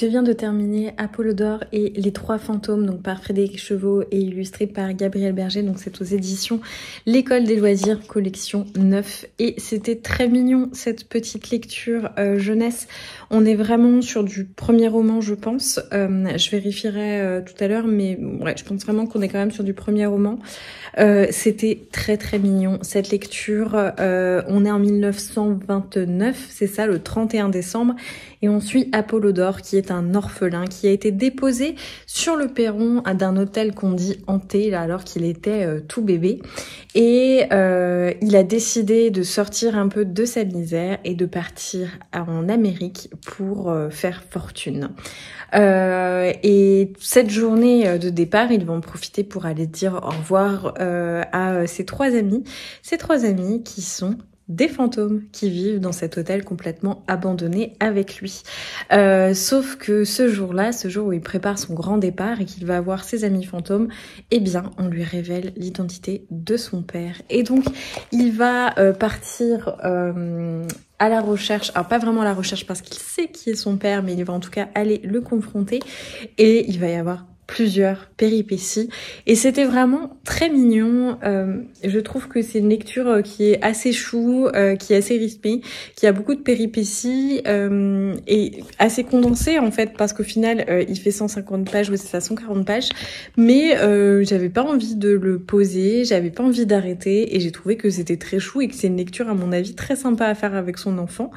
je viens de terminer Apollodore et les 3 fantômes, donc par Frédéric Chevaux et illustré par Gabriel Berger. Donc c'est aux éditions L'École des Loisirs, collection 9. Et c'était très mignon cette petite lecture jeunesse. On est vraiment sur du premier roman, je pense. Je vérifierai tout à l'heure, mais ouais, je pense vraiment qu'on est quand même sur du premier roman. C'était très très mignon cette lecture. On est en 1929, c'est ça, le 31 décembre. Et on suit Apollodore qui est un orphelin qui a été déposé sur le perron d'un hôtel qu'on dit hanté là, alors qu'il était tout bébé. Et il a décidé de sortir un peu de sa misère et de partir en Amérique pour faire fortune. Et cette journée de départ, ils vont en profiter pour aller dire au revoir à ses 3 amis. Ces 3 amis qui sont des fantômes qui vivent dans cet hôtel complètement abandonné avec lui. Sauf que ce jour-là, ce jour où il prépare son grand départ et qu'il va avoir ses amis fantômes, eh bien, on lui révèle l'identité de son père. Et donc, il va partir à la recherche, alors pas vraiment à la recherche parce qu'il sait qui est son père, mais il va en tout cas aller le confronter et il va y avoir plusieurs péripéties et c'était vraiment très mignon. Je trouve que c'est une lecture qui est assez chou, qui est assez rythmée, qui a beaucoup de péripéties et assez condensée en fait parce qu'au final il fait 150 pages ou c'est ça 140 pages mais j'avais pas envie de le poser, j'avais pas envie d'arrêter et j'ai trouvé que c'était très chou et que c'est une lecture à mon avis très sympa à faire avec son enfant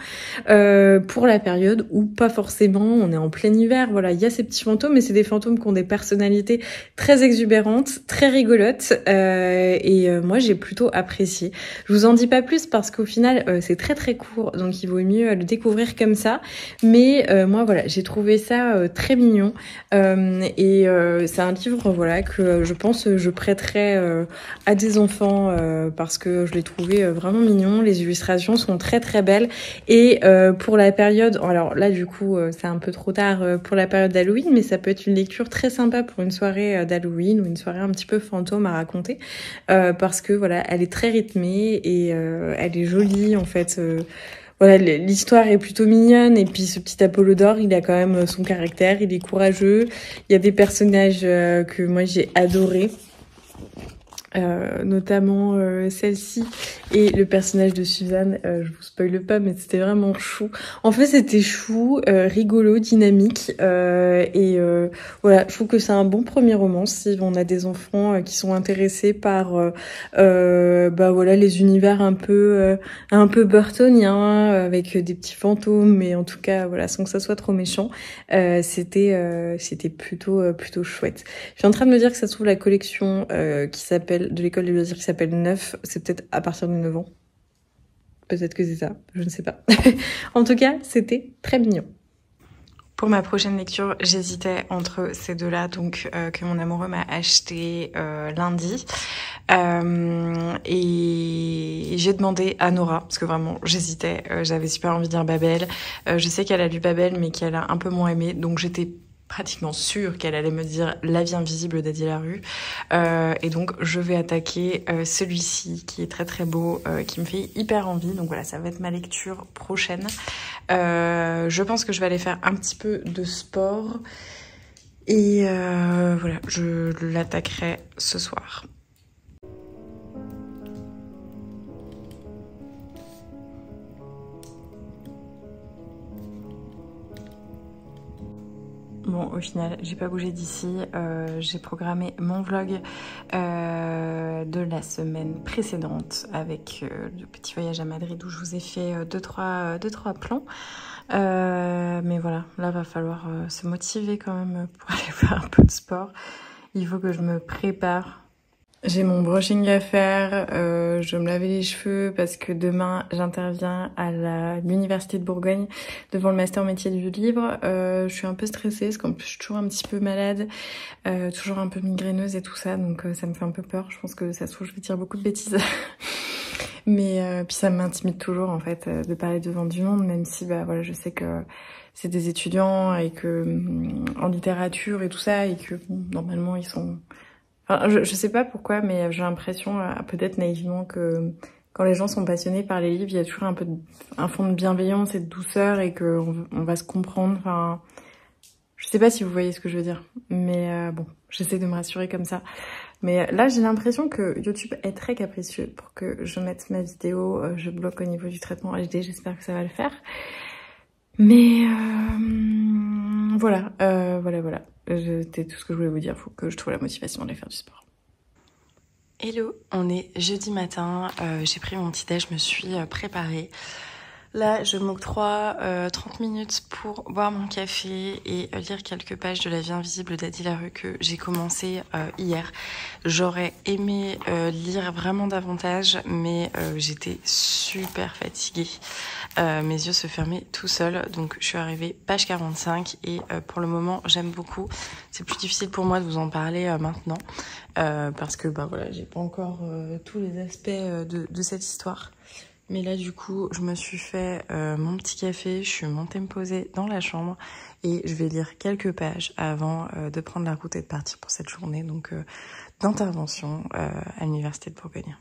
pour la période où pas forcément on est en plein hiver. Voilà, il y a ces petits fantômes mais c'est des fantômes qui ont des personnalité très exubérante, très rigolote et moi j'ai plutôt apprécié. Je vous en dis pas plus parce qu'au final c'est très très court donc il vaut mieux le découvrir comme ça mais moi voilà j'ai trouvé ça très mignon et c'est un livre voilà que je pense je prêterai à des enfants parce que je l'ai trouvé vraiment mignon, les illustrations sont très très belles et pour la période, alors là du coup c'est un peu trop tard pour la période d'Halloween mais ça peut être une lecture très sympa pour une soirée d'Halloween ou une soirée un petit peu fantôme à raconter parce que voilà elle est très rythmée et elle est jolie en fait. Voilà, l'histoire est plutôt mignonne et puis ce petit Apollodore, il a quand même son caractère, il est courageux. Il y a des personnages que moi j'ai adorés. Notamment celle-ci et le personnage de Suzanne, je vous spoile pas mais c'était vraiment chou. En fait c'était chou, rigolo, dynamique et voilà, je trouve que c'est un bon premier roman si on a des enfants qui sont intéressés par bah voilà les univers un peu burtoniens avec des petits fantômes mais en tout cas voilà sans que ça soit trop méchant. C'était plutôt chouette. Je suis en train de me dire que ça se trouve la collection qui s'appelle de l'école des loisirs qui s'appelle 9, c'est peut-être à partir de 9 ans. Peut-être que c'est ça, je ne sais pas. En tout cas, c'était très mignon. Pour ma prochaine lecture, j'hésitais entre ces deux-là, donc que mon amoureux m'a acheté lundi. Et j'ai demandé à Nora, parce que vraiment j'hésitais, j'avais super envie de lire Babel. Je sais qu'elle a lu Babel, mais qu'elle a un peu moins aimé, donc j'étais pratiquement sûre qu'elle allait me dire La vie invisible d'Adi Larue. Et donc je vais attaquer celui-ci qui est très très beau, qui me fait hyper envie. Donc voilà, ça va être ma lecture prochaine. Je pense que je vais aller faire un petit peu de sport. Et voilà, je l'attaquerai ce soir. Bon, au final, j'ai pas bougé d'ici. J'ai programmé mon vlog de la semaine précédente avec le petit voyage à Madrid où je vous ai fait deux, trois plans. Mais voilà, là, va falloir se motiver quand même pour aller faire un peu de sport. Il faut que je me prépare. J'ai mon brushing à faire, je vais me laver les cheveux parce que demain j'interviens à l'université de Bourgogne devant le master métier du livre. Je suis un peu stressée parce qu'en plus je suis toujours un petit peu malade, toujours un peu migraineuse et tout ça, donc ça me fait un peu peur. Je pense que ça se trouve je vais dire beaucoup de bêtises. Mais puis ça m'intimide toujours en fait de parler devant du monde, même si bah voilà je sais que c'est des étudiants et que en littérature et tout ça et que bon, normalement ils sont... Enfin, je sais pas pourquoi, mais j'ai l'impression, peut-être naïvement, que quand les gens sont passionnés par les livres, il y a toujours un fond de bienveillance et de douceur et qu'on va se comprendre. Enfin, Je sais pas si vous voyez ce que je veux dire, mais bon, j'essaie de me rassurer comme ça. Mais là, j'ai l'impression que YouTube est très capricieux pour que je mette ma vidéo. Je bloque au niveau du traitement HD, j'espère que ça va le faire. Mais voilà. C'était tout ce que je voulais vous dire. Faut que je trouve la motivation d'aller faire du sport. Hello, on est jeudi matin, j'ai pris mon petit déj, je me suis préparée. Là, je m'octroie 30 minutes pour boire mon café et lire quelques pages de La vie invisible d'Adi Larue que j'ai commencé hier. J'aurais aimé lire vraiment davantage, mais j'étais super fatiguée. Mes yeux se fermaient tout seuls, donc je suis arrivée page 45 et pour le moment, j'aime beaucoup. C'est plus difficile pour moi de vous en parler maintenant parce que bah voilà, j'ai pas encore tous les aspects de cette histoire. Mais là, du coup, je me suis fait mon petit café, je suis montée me poser dans la chambre et je vais lire quelques pages avant de prendre la route et de partir pour cette journée donc d'intervention à l'université de Bourgogne.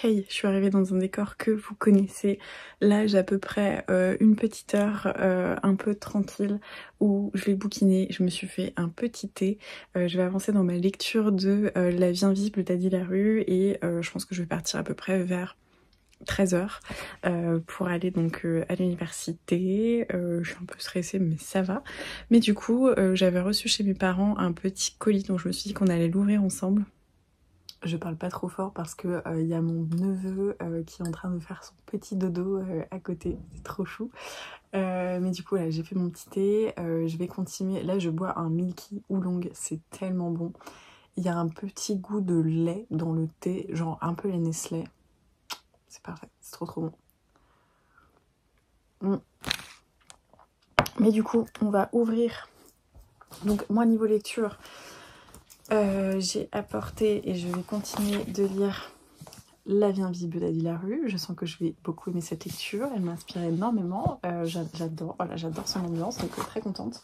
Hey, je suis arrivée dans un décor que vous connaissez. Là, j'ai à peu près une petite heure un peu tranquille où je vais bouquiner. Je me suis fait un petit thé. Je vais avancer dans ma lecture de La vie invisible d'Adi Larue et je pense que je vais partir à peu près vers 13h pour aller donc à l'université. Je suis un peu stressée mais ça va. Mais du coup, j'avais reçu chez mes parents un petit colis donc je me suis dit qu'on allait l'ouvrir ensemble. Je parle pas trop fort parce que y a mon neveu qui est en train de faire son petit dodo à côté, c'est trop chou. Mais du coup là j'ai fait mon petit thé, je vais continuer. Là je bois un Milky Oolong, c'est tellement bon. Il y a un petit goût de lait dans le thé, genre un peu les Nestlé. C'est parfait, c'est trop bon. Mais du coup on va ouvrir. Donc moi niveau lecture, j'ai apporté et je vais continuer de lire La vie invisible d'Adi Larue. Je sens que je vais beaucoup aimer cette lecture, elle m'a inspiré énormément, j'adore, voilà, j'adore son ambiance, donc très contente.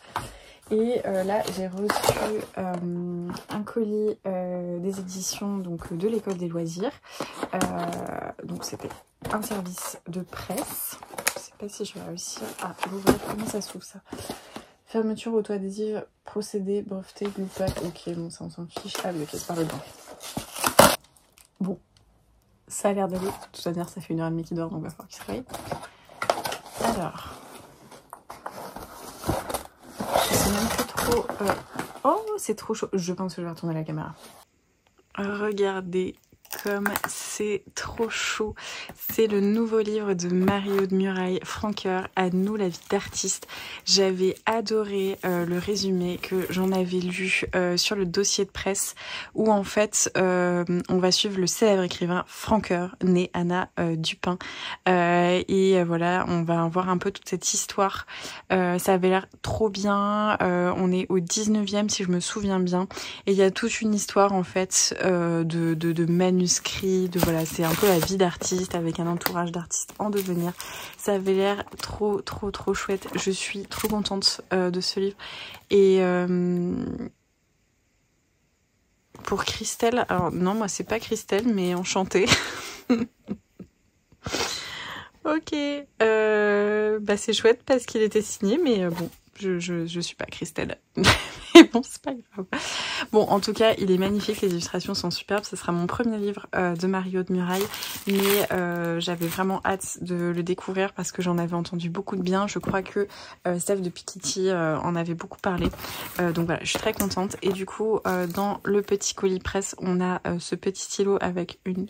Et là j'ai reçu un colis des éditions donc, de l'école des loisirs, donc c'était un service de presse. Je sais pas si je vais réussir à l'ouvrir, comment ça s'ouvre ça? Fermeture auto-adhésive, procédé, breveté, glue pack. Ok, bon, ça on s'en fiche. Ah, ok, c'est par le bas. Bon, ça a l'air d'aller. De toute manière, ça fait 1h30 qu'il dort, donc il va falloir qu'il se réveille. Alors, je sais même plus trop. Oh, c'est trop chaud. Je pense que je vais retourner la caméra. Regardez comme c'est trop chaud. C'est le nouveau livre de Marie-Aude Murail, Francoeur, À nous la vie d'artiste. J'avais adoré le résumé que j'en avais lu sur le dossier de presse où en fait on va suivre le célèbre écrivain Francoeur, né Anna Dupin. Et voilà, on va voir un peu toute cette histoire. Ça avait l'air trop bien. On est au 19e si je me souviens bien. Et il y a toute une histoire en fait de manuscrits, voilà, c'est un peu la vie d'artiste avec un entourage d'artistes en devenir. Ça avait l'air trop chouette. Je suis trop contente de ce livre. Et pour Christelle, alors non, moi c'est pas Christelle, mais Enchantée. Ok, bah c'est chouette parce qu'il était signé, mais bon, je suis pas Christelle. Mais bon, c'est pas grave. Bon, en tout cas, il est magnifique, les illustrations sont superbes. Ce sera mon premier livre de Marie-Aude Murail, mais j'avais vraiment hâte de le découvrir parce que j'en avais entendu beaucoup de bien. Je crois que Steph de Piketty en avait beaucoup parlé. Donc voilà, je suis très contente. Et du coup, dans le petit colis presse, on a ce petit stylo avec une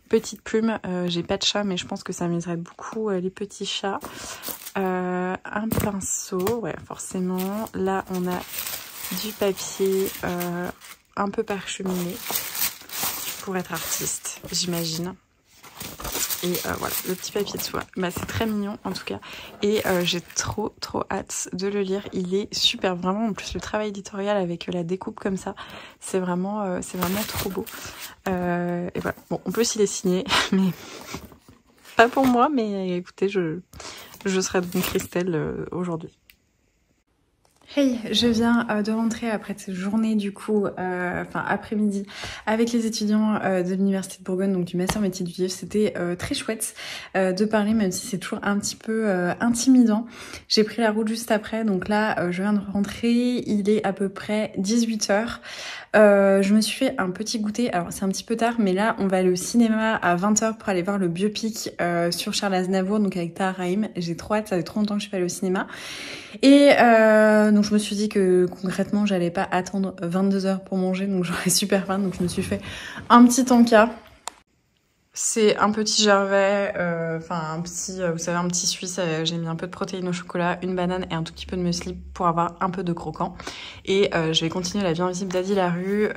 petite plume. J'ai pas de chat, mais je pense que ça amuserait beaucoup les petits chats. Un pinceau, ouais, forcément. Là, on a du papier un peu parcheminé pour être artiste, j'imagine. Et voilà, le petit papier de soie, bah, c'est très mignon en tout cas. Et j'ai trop hâte de le lire. Il est super, vraiment. En plus, le travail éditorial avec la découpe comme ça, c'est vraiment trop beau. Et voilà, bon, en plus il est signé, mais Pas pour moi, mais écoutez, je serai donc Christelle aujourd'hui. Hey, je viens de rentrer après cette journée du coup, enfin après-midi, avec les étudiants de l'Université de Bourgogne, donc du Master Métier du Livre. C'était très chouette de parler, même si c'est toujours un petit peu intimidant. J'ai pris la route juste après, donc là je viens de rentrer, il est à peu près 18h. Je me suis fait un petit goûter, alors c'est un petit peu tard, mais là on va aller au cinéma à 20h pour aller voir le biopic sur Charles Aznavour, donc avec Tahar Rahim. J'ai trop hâte, ça fait trop longtemps que je suis pas allée au cinéma. Et donc je me suis dit que concrètement j'allais pas attendre 22h pour manger, donc j'aurais super faim, donc je me suis fait un petit tanka. C'est un petit Gervais, enfin un petit, vous savez, un petit Suisse. J'ai mis un peu de protéines au chocolat, une banane et un tout petit peu de muesli pour avoir un peu de croquant. Et je vais continuer la vie invisible d'Adi Larue.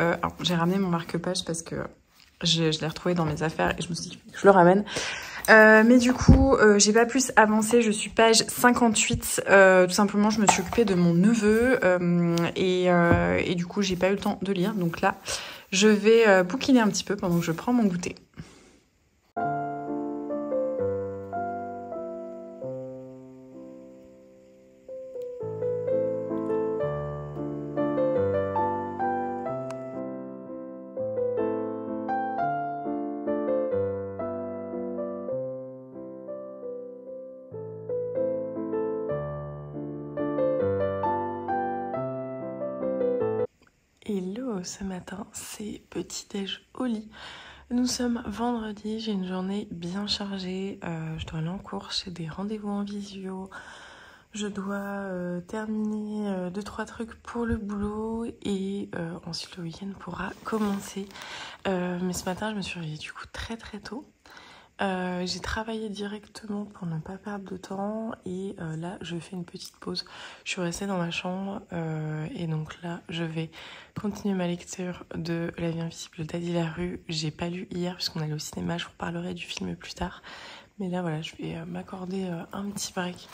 J'ai ramené mon marque-page parce que je l'ai retrouvé dans mes affaires et je me suis dit que je le ramène. Mais du coup, j'ai pas plus avancé, je suis page 58. Tout simplement, je me suis occupée de mon neveu et du coup, j'ai pas eu le temps de lire. Donc là, je vais bouquiner un petit peu pendant que je prends mon goûter. Hello, ce matin, c'est petit-déj au lit. Nous sommes vendredi, j'ai une journée bien chargée. Je dois aller en cours, j'ai des rendez-vous en visio. Je dois terminer 2-3 trucs pour le boulot et ensuite le week-end pourra commencer. Mais ce matin, je me suis réveillée du coup très tôt. J'ai travaillé directement pour ne pas perdre de temps et là je fais une petite pause. Je suis restée dans ma chambre et donc là je vais continuer ma lecture de La vie invisible d'Adi Larue. J'ai pas lu hier puisqu'on allait au cinéma, je vous parlerai du film plus tard. Mais là voilà, je vais m'accorder un petit break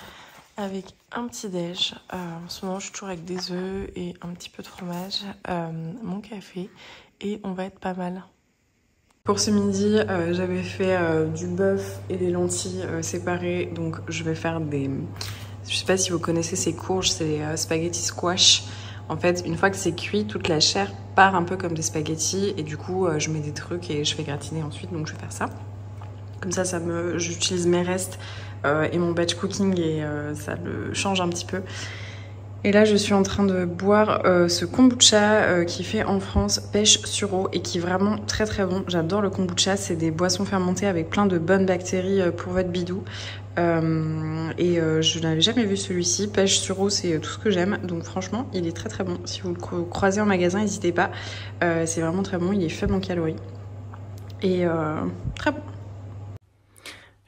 avec un petit déj. En ce moment je suis toujours avec des œufs et un petit peu de fromage, mon café et on va être pas mal. Pour ce midi, j'avais fait du bœuf et des lentilles séparées, donc je vais faire des... Je sais pas si vous connaissez ces courges, c'est les spaghettis squash. En fait, une fois que c'est cuit, toute la chair part un peu comme des spaghettis et du coup, je mets des trucs et je fais gratiner ensuite, donc je vais faire ça. Comme ça, j'utilise mes restes et mon batch cooking et ça le change un petit peu. Et là, je suis en train de boire ce kombucha qui fait en France pêche sur eau et qui est vraiment très bon. J'adore le kombucha, c'est des boissons fermentées avec plein de bonnes bactéries pour votre bidou. Je n'avais jamais vu celui-ci. Pêche sur eau, c'est tout ce que j'aime. Donc franchement, il est très bon. Si vous le croisez en magasin, n'hésitez pas. C'est vraiment très bon, il est faible en calories. Et très bon.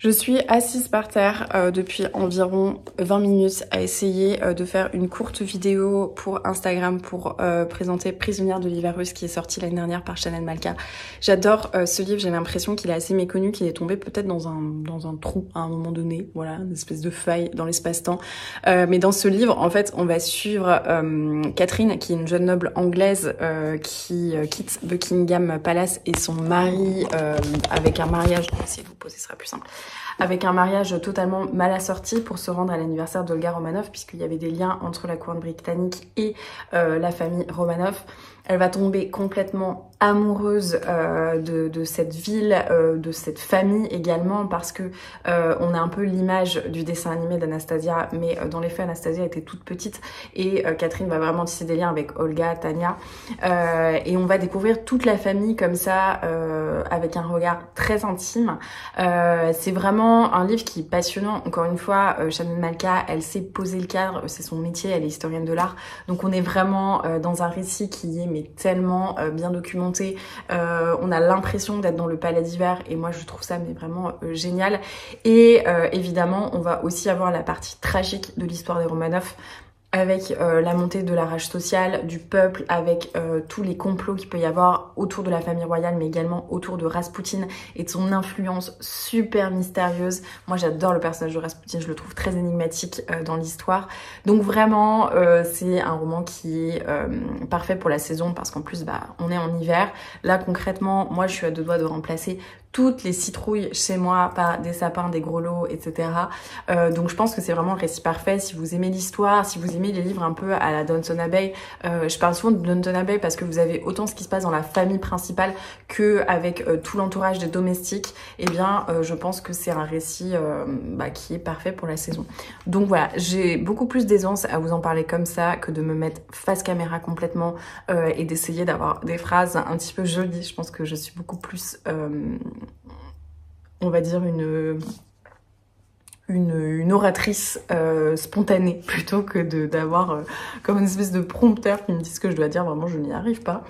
Je suis assise par terre depuis environ 20 minutes à essayer de faire une courte vidéo pour Instagram pour présenter Prisonnière de l'Hiver-Russe qui est sorti l'année dernière par Chanel Malka. J'adore ce livre, j'ai l'impression qu'il est assez méconnu, qu'il est tombé peut-être dans un trou à un moment donné, voilà, une espèce de faille dans l'espace-temps. Mais dans ce livre, en fait, on va suivre Catherine, qui est une jeune noble anglaise qui quitte Buckingham Palace et son mari avec un mariage, je vais essayer de vous poser, ce sera plus simple, avec un mariage totalement mal assorti pour se rendre à l'anniversaire d'Olga Romanov, puisqu'il y avait des liens entre la couronne britannique et la famille Romanov. Elle va tomber complètement amoureuse de cette ville, de cette famille également, parce que on a un peu l'image du dessin animé d'Anastasia, mais dans les faits, Anastasia était toute petite et Catherine va vraiment tisser des liens avec Olga, Tania, et on va découvrir toute la famille comme ça, avec un regard très intime. C'est vraiment un livre qui est passionnant. Encore une fois, Chanel Malka, elle sait poser le cadre, c'est son métier, elle est historienne de l'art, donc on est vraiment dans un récit qui est tellement bien documenté. On a l'impression d'être dans le palais d'hiver et moi je trouve ça vraiment génial. Et évidemment on va aussi avoir la partie tragique de l'histoire des Romanov, avec la montée de la rage sociale du peuple, avec tous les complots qu'il peut y avoir autour de la famille royale, mais également autour de Raspoutine et de son influence super mystérieuse. Moi j'adore le personnage de Raspoutine, je le trouve très énigmatique dans l'histoire. Donc vraiment c'est un roman qui est parfait pour la saison, parce qu'en plus on est en hiver. Là concrètement, moi je suis à deux doigts de remplacer toutes les citrouilles chez moi, pas des sapins, des grelots, etc. Donc je pense que c'est vraiment le récit parfait. Si vous aimez l'histoire, si vous aimez les livres un peu à la Downton Abbey, je parle souvent de Downton Abbey parce que vous avez autant ce qui se passe dans la famille principale que avec tout l'entourage des domestiques. Eh bien, je pense que c'est un récit qui est parfait pour la saison. Donc voilà, j'ai beaucoup plus d'aisance à vous en parler comme ça que de me mettre face caméra complètement et d'essayer d'avoir des phrases un petit peu jolies. Je pense que je suis beaucoup plus, on va dire, une oratrice spontanée plutôt que d'avoir comme une espèce de prompteur qui me dit ce que je dois dire. Vraiment, je n'y arrive pas.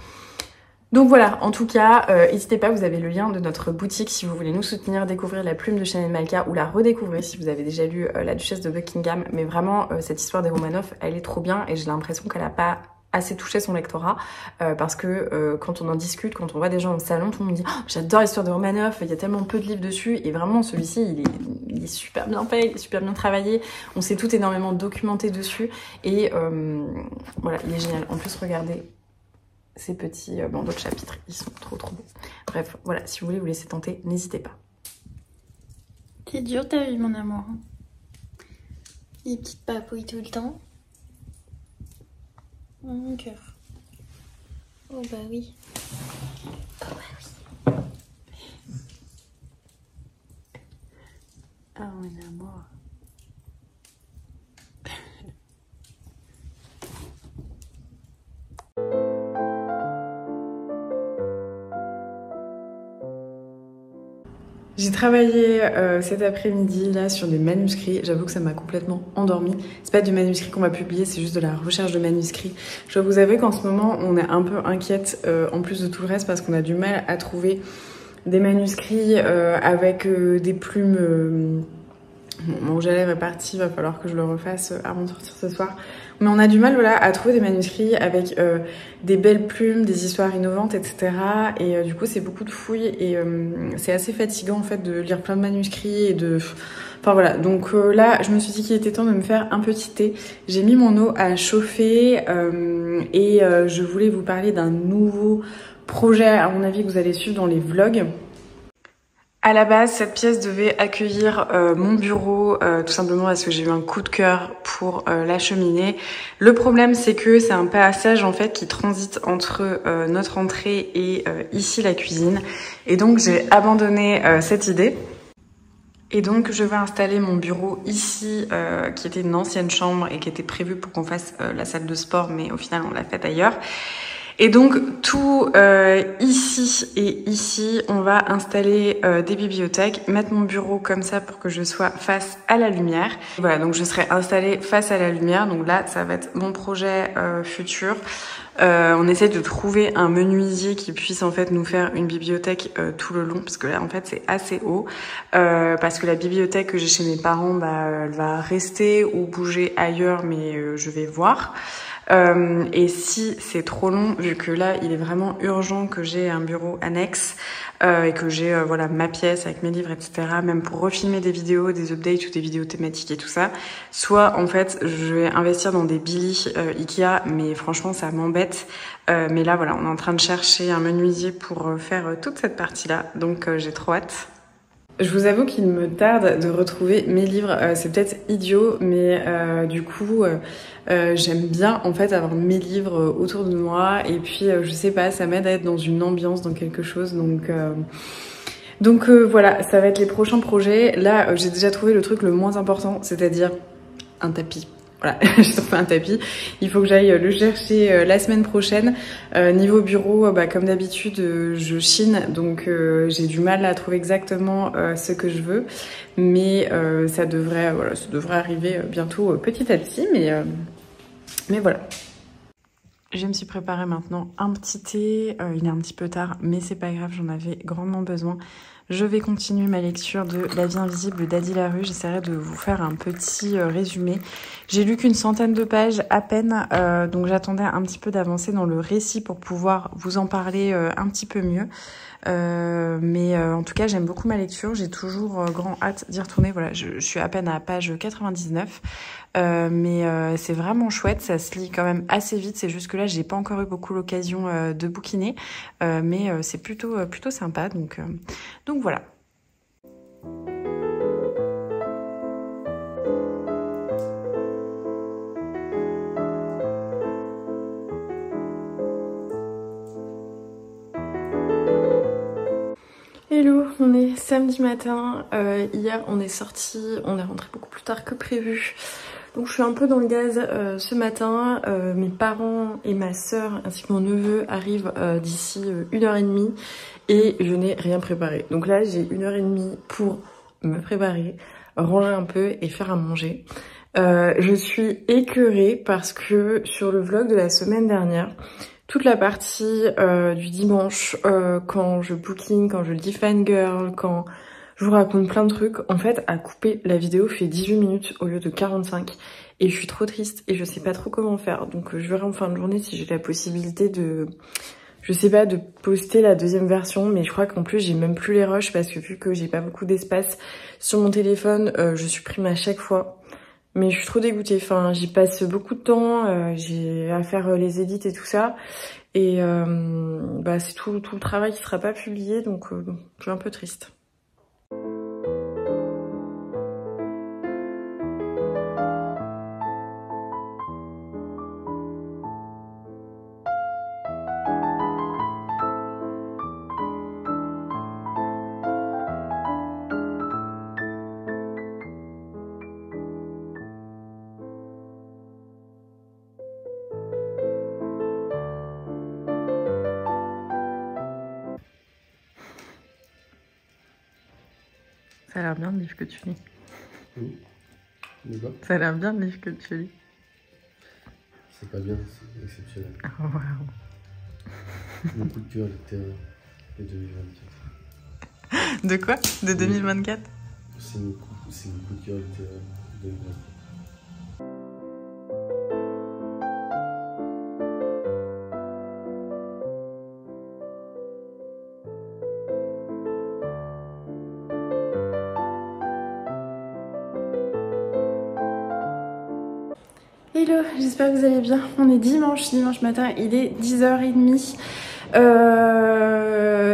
Donc voilà, en tout cas, n'hésitez pas, vous avez le lien de notre boutique si vous voulez nous soutenir, découvrir La Plume de Chanel Malka ou la redécouvrir si vous avez déjà lu La Duchesse de Buckingham. Mais vraiment, cette histoire des Romanov, elle est trop bien et j'ai l'impression qu'elle n'a pas assez touché son lectorat parce que quand on en discute, quand on voit des gens au salon, tout le monde dit oh, j'adore l'histoire de Romanov, il y a tellement peu de livres dessus et vraiment celui-ci il est super bien fait, il est super bien travaillé, on s'est tout énormément documenté dessus et voilà, il est génial. En plus regardez ces petits bandeaux de chapitres, ils sont trop beaux. Bref, voilà, si vous voulez vous laisser tenter, n'hésitez pas. C'est dur ta vie mon amour. Les petites papouilles tout le temps. Mon cœur. Oh bah oui. Oh bah oui. Ah mon amour. J'ai travaillé cet après-midi là sur des manuscrits, j'avoue que ça m'a complètement endormie. C'est pas du manuscrit qu'on va publier, c'est juste de la recherche de manuscrits. Je dois vous avouer qu'en ce moment on est un peu inquiète en plus de tout le reste parce qu'on a du mal à trouver des manuscrits avec des plumes. Mon rouge à lèvres est parti, il va falloir que je le refasse avant de sortir ce soir. Mais on a du mal voilà, à trouver des manuscrits avec des belles plumes, des histoires innovantes, etc. Et du coup, c'est beaucoup de fouilles et c'est assez fatigant en fait de lire plein de manuscrits et de... Enfin voilà, donc là, je me suis dit qu'il était temps de me faire un petit thé. J'ai mis mon eau à chauffer et je voulais vous parler d'un nouveau projet, à mon avis, que vous allez suivre dans les vlogs. À la base, cette pièce devait accueillir mon bureau, tout simplement parce que j'ai eu un coup de cœur pour la cheminée. Le problème, c'est que c'est un passage en fait qui transite entre notre entrée et ici la cuisine. Et donc, j'ai abandonné cette idée. Et donc, je vais installer mon bureau ici, qui était une ancienne chambre et qui était prévue pour qu'on fasse la salle de sport, mais au final, on l'a faite ailleurs. Et donc tout ici et ici, on va installer des bibliothèques, mettre mon bureau comme ça pour que je sois face à la lumière. Voilà, donc je serai installée face à la lumière. Donc là, ça va être mon projet futur. On essaie de trouver un menuisier qui puisse en fait nous faire une bibliothèque tout le long, parce que là en fait c'est assez haut, parce que la bibliothèque que j'ai chez mes parents, elle va rester ou bouger ailleurs, mais je vais voir. Et si c'est trop long, vu que là il est vraiment urgent que j'ai un bureau annexe et que j'ai voilà ma pièce avec mes livres, etc., même pour refilmer des vidéos, des updates ou des vidéos thématiques et tout ça, soit en fait je vais investir dans des Billy Ikea, mais franchement ça m'embête. Mais là voilà, on est en train de chercher un menuisier pour faire toute cette partie là, donc j'ai trop hâte. Je vous avoue qu'il me tarde de retrouver mes livres, c'est peut-être idiot, mais du coup j'aime bien en fait avoir mes livres autour de moi et puis je sais pas, ça m'aide à être dans une ambiance, dans quelque chose, donc voilà, ça va être les prochains projets. Là j'ai déjà trouvé le truc le moins important, c'est-à-dire un tapis. Voilà, j'ai trouvé un tapis. Il faut que j'aille le chercher la semaine prochaine. Niveau bureau, comme d'habitude, je chine, donc j'ai du mal à trouver exactement ce que je veux. Mais ça devrait arriver bientôt petit à petit. Mais voilà. Je me suis préparé maintenant un petit thé. Il est un petit peu tard, mais c'est pas grave, j'en avais grandement besoin. Je vais continuer ma lecture de La vie invisible d'Adi Larue. J'essaierai de vous faire un petit résumé. J'ai lu qu'une centaine de pages à peine, donc j'attendais un petit peu d'avancer dans le récit pour pouvoir vous en parler un petit peu mieux. Mais en tout cas, j'aime beaucoup ma lecture. J'ai toujours grand hâte d'y retourner. Voilà, je suis à peine à page 99. Mais c'est vraiment chouette, ça se lit quand même assez vite, c'est juste que là j'ai pas encore eu beaucoup l'occasion de bouquiner, mais c'est plutôt sympa, donc Donc voilà. Hello, on est samedi matin. Hier on est sorti, on est rentré beaucoup plus tard que prévu. Donc je suis un peu dans le gaz ce matin. Mes parents et ma soeur ainsi que mon neveu arrivent d'ici 1h30 et je n'ai rien préparé. Donc là j'ai 1h30 pour me préparer, ranger un peu et faire à manger. Je suis écœurée parce que sur le vlog de la semaine dernière, toute la partie du dimanche, quand je booking, quand je dis fangirl, quand je vous raconte plein de trucs, en fait, à couper la vidéo fait 18 minutes au lieu de 45. Et je suis trop triste et je sais pas trop comment faire. Donc je verrai en fin de journée si j'ai la possibilité de, je sais pas, de poster la deuxième version. Mais je crois qu'en plus j'ai même plus les rushs parce que vu que j'ai pas beaucoup d'espace sur mon téléphone, je supprime à chaque fois. Mais je suis trop dégoûtée, enfin j'y passe beaucoup de temps, j'ai à faire les edits et tout ça. Et bah, c'est tout le travail qui sera pas publié, donc je suis un peu triste. Ça a l'air bien le livre que tu lis. Ça a l'air bien le livre que tu lis. C'est pas bien, c'est exceptionnel. Oh, wow. Mon coup de cœur littéraire de 2024. De quoi? De 2024? C'est mon coup de cœur littéraire de 2024. Hello, j'espère que vous allez bien. On est dimanche matin, il est 10h30.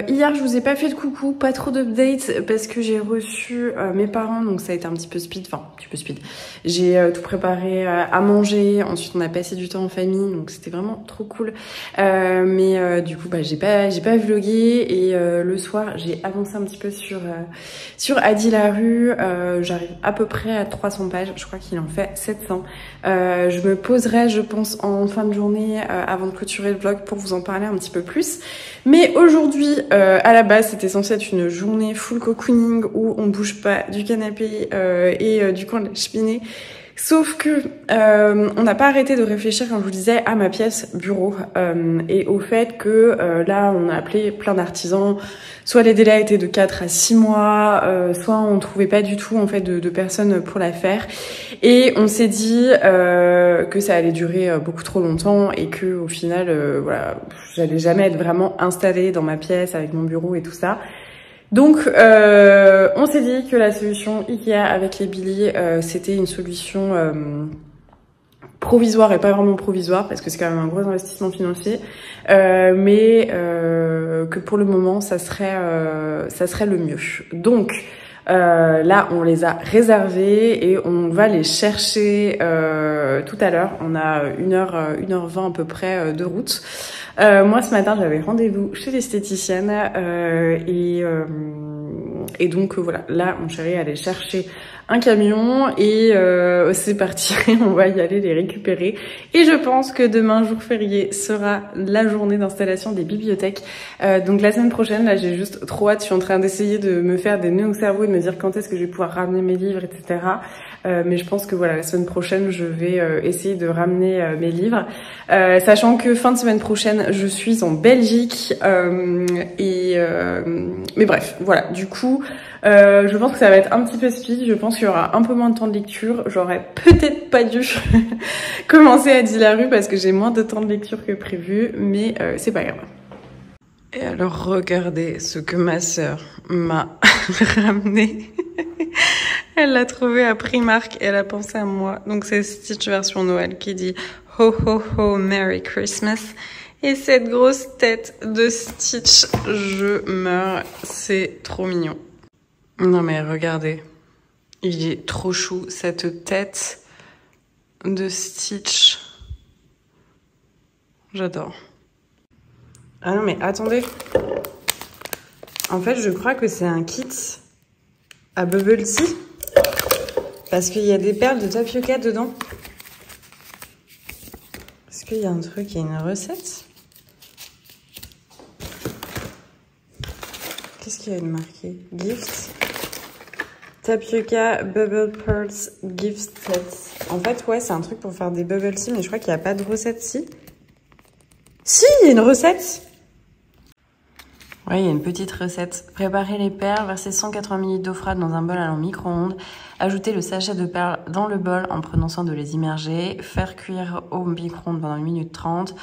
Hier je vous ai pas fait de coucou, pas trop d'updates parce que j'ai reçu mes parents, donc ça a été un petit peu speed, j'ai tout préparé à manger, ensuite on a passé du temps en famille, donc c'était vraiment trop cool. Mais du coup bah j'ai pas vlogué et le soir j'ai avancé un petit peu sur Adi la rue. J'arrive à peu près à 300 pages, je crois qu'il en fait 700. Je me poserai je pense en fin de journée avant de clôturer le vlog pour vous en parler un petit peu plus. Mais aujourd'hui à la base c'était censé être une journée full cocooning où on bouge pas du canapé et du coin de la cheminée. Sauf que on n'a pas arrêté de réfléchir, comme je vous disais, à ma pièce bureau et au fait que là on a appelé plein d'artisans, soit les délais étaient de 4 à 6 mois, soit on trouvait pas du tout en fait de personnes pour la faire et on s'est dit que ça allait durer beaucoup trop longtemps et que au final voilà, j'allais jamais être vraiment installée dans ma pièce avec mon bureau et tout ça. Donc on s'est dit que la solution Ikea avec les Billy c'était une solution provisoire et pas vraiment provisoire parce que c'est quand même un gros investissement financier, mais que pour le moment ça serait le mieux. Donc là on les a réservés et on va les chercher tout à l'heure. On a 1h20 à peu près de route. Moi ce matin j'avais rendez-vous chez l'esthéticienne et donc voilà, là mon chéri allait chercher un camion et c'est parti, on va y aller les récupérer. Et je pense que demain, jour férié, sera la journée d'installation des bibliothèques. Donc la semaine prochaine, là j'ai juste trop hâte, je suis en train d'essayer de me faire des nœuds au cerveau et de me dire quand est-ce que je vais pouvoir ramener mes livres, etc. Mais je pense que voilà, la semaine prochaine, je vais essayer de ramener mes livres. Sachant que fin de semaine prochaine, je suis en Belgique. Mais bref, voilà, du coup, je pense que ça va être un petit peu speed. Je pense qu'il y aura un peu moins de temps de lecture. J'aurais peut-être pas dû commencer à dire la rue parce que j'ai moins de temps de lecture que prévu, mais c'est pas grave. Et alors, regardez ce que ma sœur m'a ramené. Elle l'a trouvé à Primark et elle a pensé à moi. Donc, c'est Stitch version Noël qui dit « Ho, ho, ho, Merry Christmas ». Et cette grosse tête de Stitch, je meurs. C'est trop mignon. Non mais regardez. Il est trop chou, cette tête de Stitch. J'adore. Ah non mais attendez. En fait, je crois que c'est un kit à bubble tea. Parce qu'il y a des perles de tapioca dedans. Est-ce qu'il y a un truc, il y a une recette? Qu'est-ce qu'il y a de marqué? Gift. Tapioca Bubble Pearls Gift Set. En fait, ouais, c'est un truc pour faire des bubble tea, mais je crois qu'il n'y a pas de recette, si. Si, il y a une recette! Ouais, il y a une petite recette. Préparez les perles, versez 180 ml d'eau froide dans un bol allant au micro-ondes. Ajoutez le sachet de perles dans le bol en prenant soin de les immerger. Faire cuire au micro-ondes pendant 1 minute 30.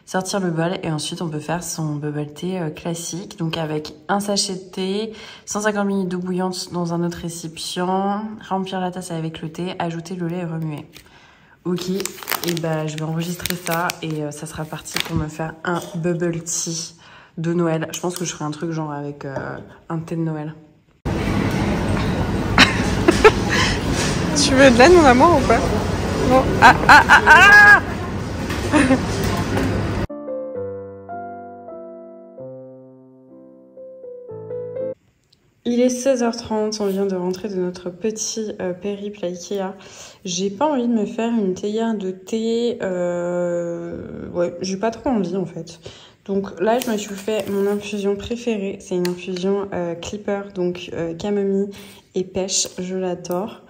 Sortir le bol et ensuite on peut faire son bubble tea classique. Donc avec un sachet de thé, 150 ml d'eau bouillante dans un autre récipient. Remplir la tasse avec le thé, ajouter le lait et remuer. Ok, et bah je vais enregistrer ça et ça sera parti pour me faire un bubble tea de Noël. Je pense que je ferai un truc genre avec un thé de Noël. Tu veux de l'aide, mon amour, ou pas? Non. Ah. Il est 16h30, on vient de rentrer de notre petit périple à Ikea. J'ai pas envie de me faire une théière de thé. Ouais, j'ai pas trop envie en fait. Donc là, je me suis fait mon infusion préférée. C'est une infusion Clipper, donc camomille et pêche. Je l'adore.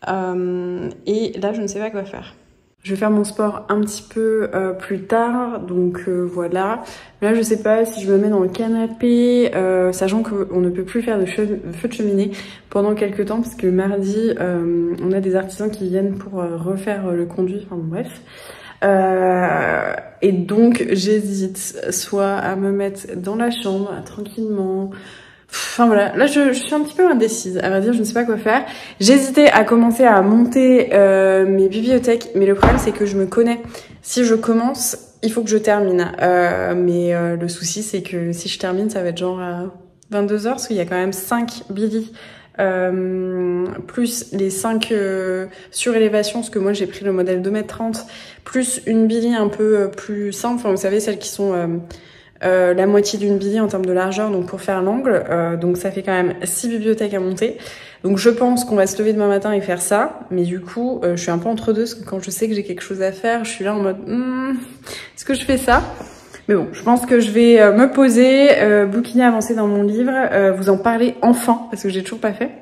Et là, je ne sais pas quoi faire. Je vais faire mon sport un petit peu plus tard, donc voilà. Là, je sais pas si je me mets dans le canapé, sachant qu'on ne peut plus faire de feu de cheminée pendant quelques temps, parce que mardi, on a des artisans qui viennent pour refaire le conduit, enfin bon, bref. Et donc j'hésite soit à me mettre dans la chambre tranquillement. Enfin voilà, là je suis un petit peu indécise, à vrai dire, je ne sais pas quoi faire. J'hésitais à commencer à monter mes bibliothèques, mais le problème c'est que je me connais. Si je commence, il faut que je termine. Mais le souci c'est que si je termine, ça va être genre à 22h, parce qu'il y a quand même 5 Billy. Plus les 5 surélévations, parce que moi j'ai pris le modèle 2,30 m, plus une Billy un peu plus simple, enfin vous savez celles qui sont la moitié d'une Billy en termes de largeur, donc pour faire l'angle, donc ça fait quand même 6 bibliothèques à monter. Donc je pense qu'on va se lever demain matin et faire ça, mais du coup je suis un peu entre deux, parce que quand je sais que j'ai quelque chose à faire, je suis là en mode est-ce que je fais ça? Mais bon, je pense que je vais me poser, bouquiner, avancer dans mon livre, vous en parler enfin, parce que j'ai toujours pas fait.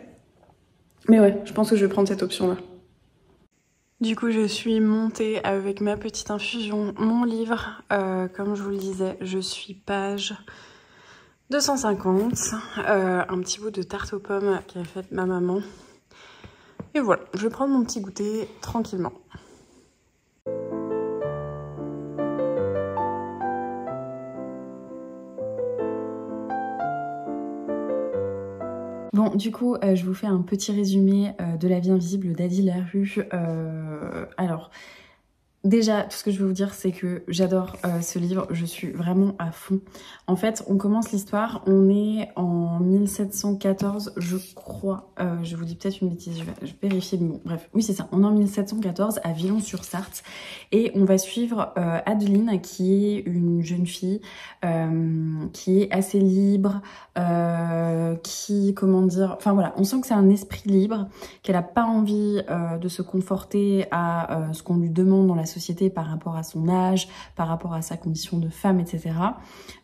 Mais ouais, je pense que je vais prendre cette option-là. Du coup, je suis montée avec ma petite infusion, mon livre. Comme je vous le disais, je suis page 250. Un petit bout de tarte aux pommes qu'a faite ma maman. Et voilà, je vais prendre mon petit goûter tranquillement. Bon, du coup, je vous fais un petit résumé de La vie invisible d'Adi Larue. Alors, déjà, tout ce que je veux vous dire, c'est que j'adore ce livre, je suis vraiment à fond. En fait, on commence l'histoire, on est en 1714, je crois. Je vous dis peut-être une bêtise, je vais vérifier. Mais bon, bref, oui, c'est ça. On est en 1714 à Villons-sur-Sarthe et on va suivre Adeline, qui est une jeune fille qui est assez libre, qui, comment dire, enfin voilà, on sent que c'est un esprit libre, qu'elle a pas envie de se conforter à ce qu'on lui demande dans la société par rapport à son âge, par rapport à sa condition de femme, etc.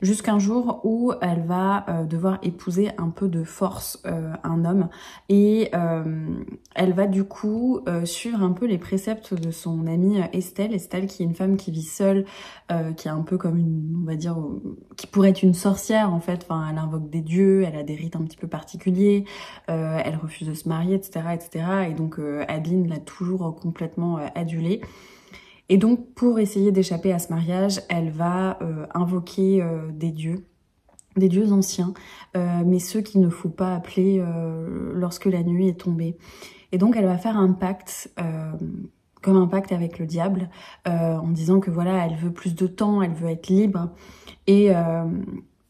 Jusqu'un jour où elle va devoir épouser un peu de force un homme et elle va du coup suivre un peu les préceptes de son amie Estelle. Estelle qui est une femme qui vit seule, qui est un peu comme une, on va dire, qui pourrait être une sorcière en fait. Enfin, elle invoque des dieux, elle a des rites un petit peu particuliers, elle refuse de se marier, etc., etc. Et donc Adeline l'a toujours complètement adulée. Et donc, pour essayer d'échapper à ce mariage, elle va invoquer des dieux anciens, mais ceux qu'il ne faut pas appeler lorsque la nuit est tombée. Et donc, elle va faire un pacte, comme un pacte avec le diable, en disant que voilà, elle veut plus de temps, elle veut être libre. Et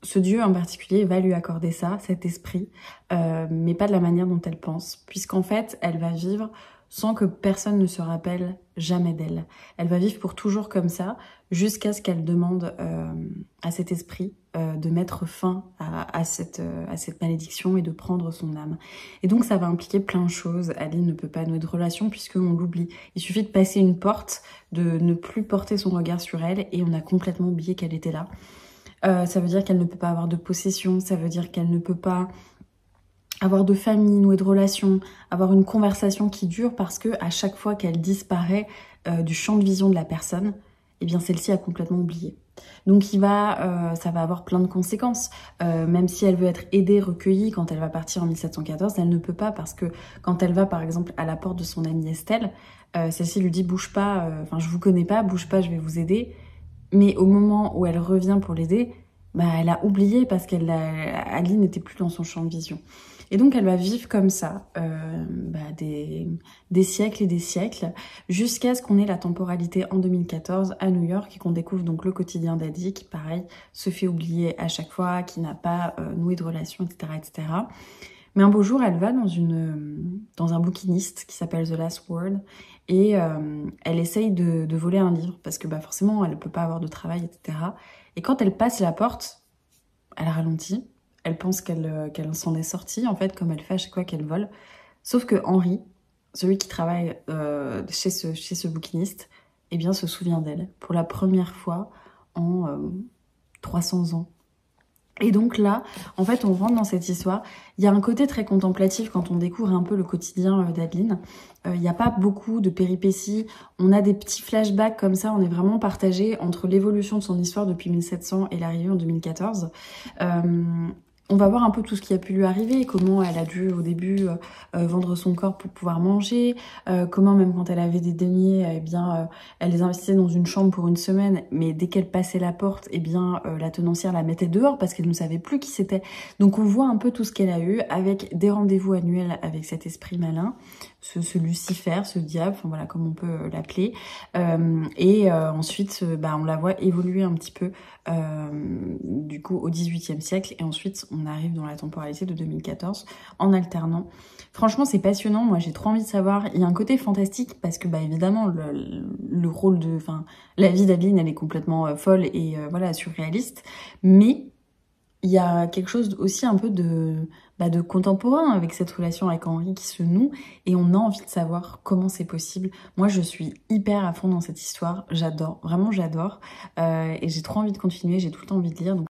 ce Dieu en particulier va lui accorder ça, cet esprit, mais pas de la manière dont elle pense, puisqu'en fait, elle va vivre sans que personne ne se rappelle jamais d'elle. Elle va vivre pour toujours comme ça, jusqu'à ce qu'elle demande à cet esprit de mettre fin à cette malédiction et de prendre son âme. Et donc ça va impliquer plein de choses. Aline ne peut pas nouer de relation puisqu'on l'oublie. Il suffit de passer une porte, de ne plus porter son regard sur elle et on a complètement oublié qu'elle était là. Ça veut dire qu'elle ne peut pas avoir de possession, ça veut dire qu'elle ne peut pas avoir de famille, nouer de relations, avoir une conversation qui dure parce que à chaque fois qu'elle disparaît du champ de vision de la personne, eh bien celle-ci a complètement oublié. Donc ça va avoir plein de conséquences. Même si elle veut être aidée, recueillie, quand elle va partir en 1714, elle ne peut pas parce que quand elle va par exemple à la porte de son amie Estelle, celle-ci lui dit bouge pas, je vous connais pas, bouge pas, je vais vous aider. Mais au moment où elle revient pour l'aider, elle a oublié parce qu'Aline n'était plus dans son champ de vision. Et donc elle va vivre comme ça des siècles et des siècles jusqu'à ce qu'on ait la temporalité en 2014 à New York et qu'on découvre donc le quotidien d'Addie qui pareil se fait oublier à chaque fois, qui n'a pas noué de relation, etc., etc. Mais un beau jour elle va dans un bouquiniste qui s'appelle The Last Word et elle essaye de voler un livre parce que forcément elle ne peut pas avoir de travail, etc. Et quand elle passe la porte, elle ralentit. Elle pense qu'elle s'en est sortie, en fait, comme elle fait à chaque fois qu'elle vole. Sauf que Henri, celui qui travaille chez ce bouquiniste, eh bien, se souvient d'elle pour la première fois en 300 ans. Et donc là, en fait, on rentre dans cette histoire. Il y a un côté très contemplatif quand on découvre un peu le quotidien d'Adeline. Il n'y a pas beaucoup de péripéties. On a des petits flashbacks comme ça. On est vraiment partagé entre l'évolution de son histoire depuis 1700 et l'arrivée en 2014. On va voir un peu tout ce qui a pu lui arriver, comment elle a dû au début vendre son corps pour pouvoir manger, comment même quand elle avait des deniers, elle les investissait dans une chambre pour une semaine, mais dès qu'elle passait la porte, la tenancière la mettait dehors parce qu'elle ne savait plus qui c'était. Donc on voit un peu tout ce qu'elle a eu avec des rendez-vous annuels avec cet esprit malin, ce Lucifer, ce diable, enfin voilà comme on peut l'appeler. Ensuite, on la voit évoluer un petit peu du coup au XVIIIe siècle et ensuite on arrive dans la temporalité de 2014 en alternant. Franchement c'est passionnant, moi j'ai trop envie de savoir, il y a un côté fantastique parce que évidemment le rôle la vie d'Adeline elle est complètement folle et surréaliste, mais il y a quelque chose aussi un peu de contemporain avec cette relation avec Henri qui se noue et on a envie de savoir comment c'est possible. Moi, je suis hyper à fond dans cette histoire. J'adore, vraiment j'adore. Et j'ai trop envie de continuer, j'ai tout le temps envie de lire. Donc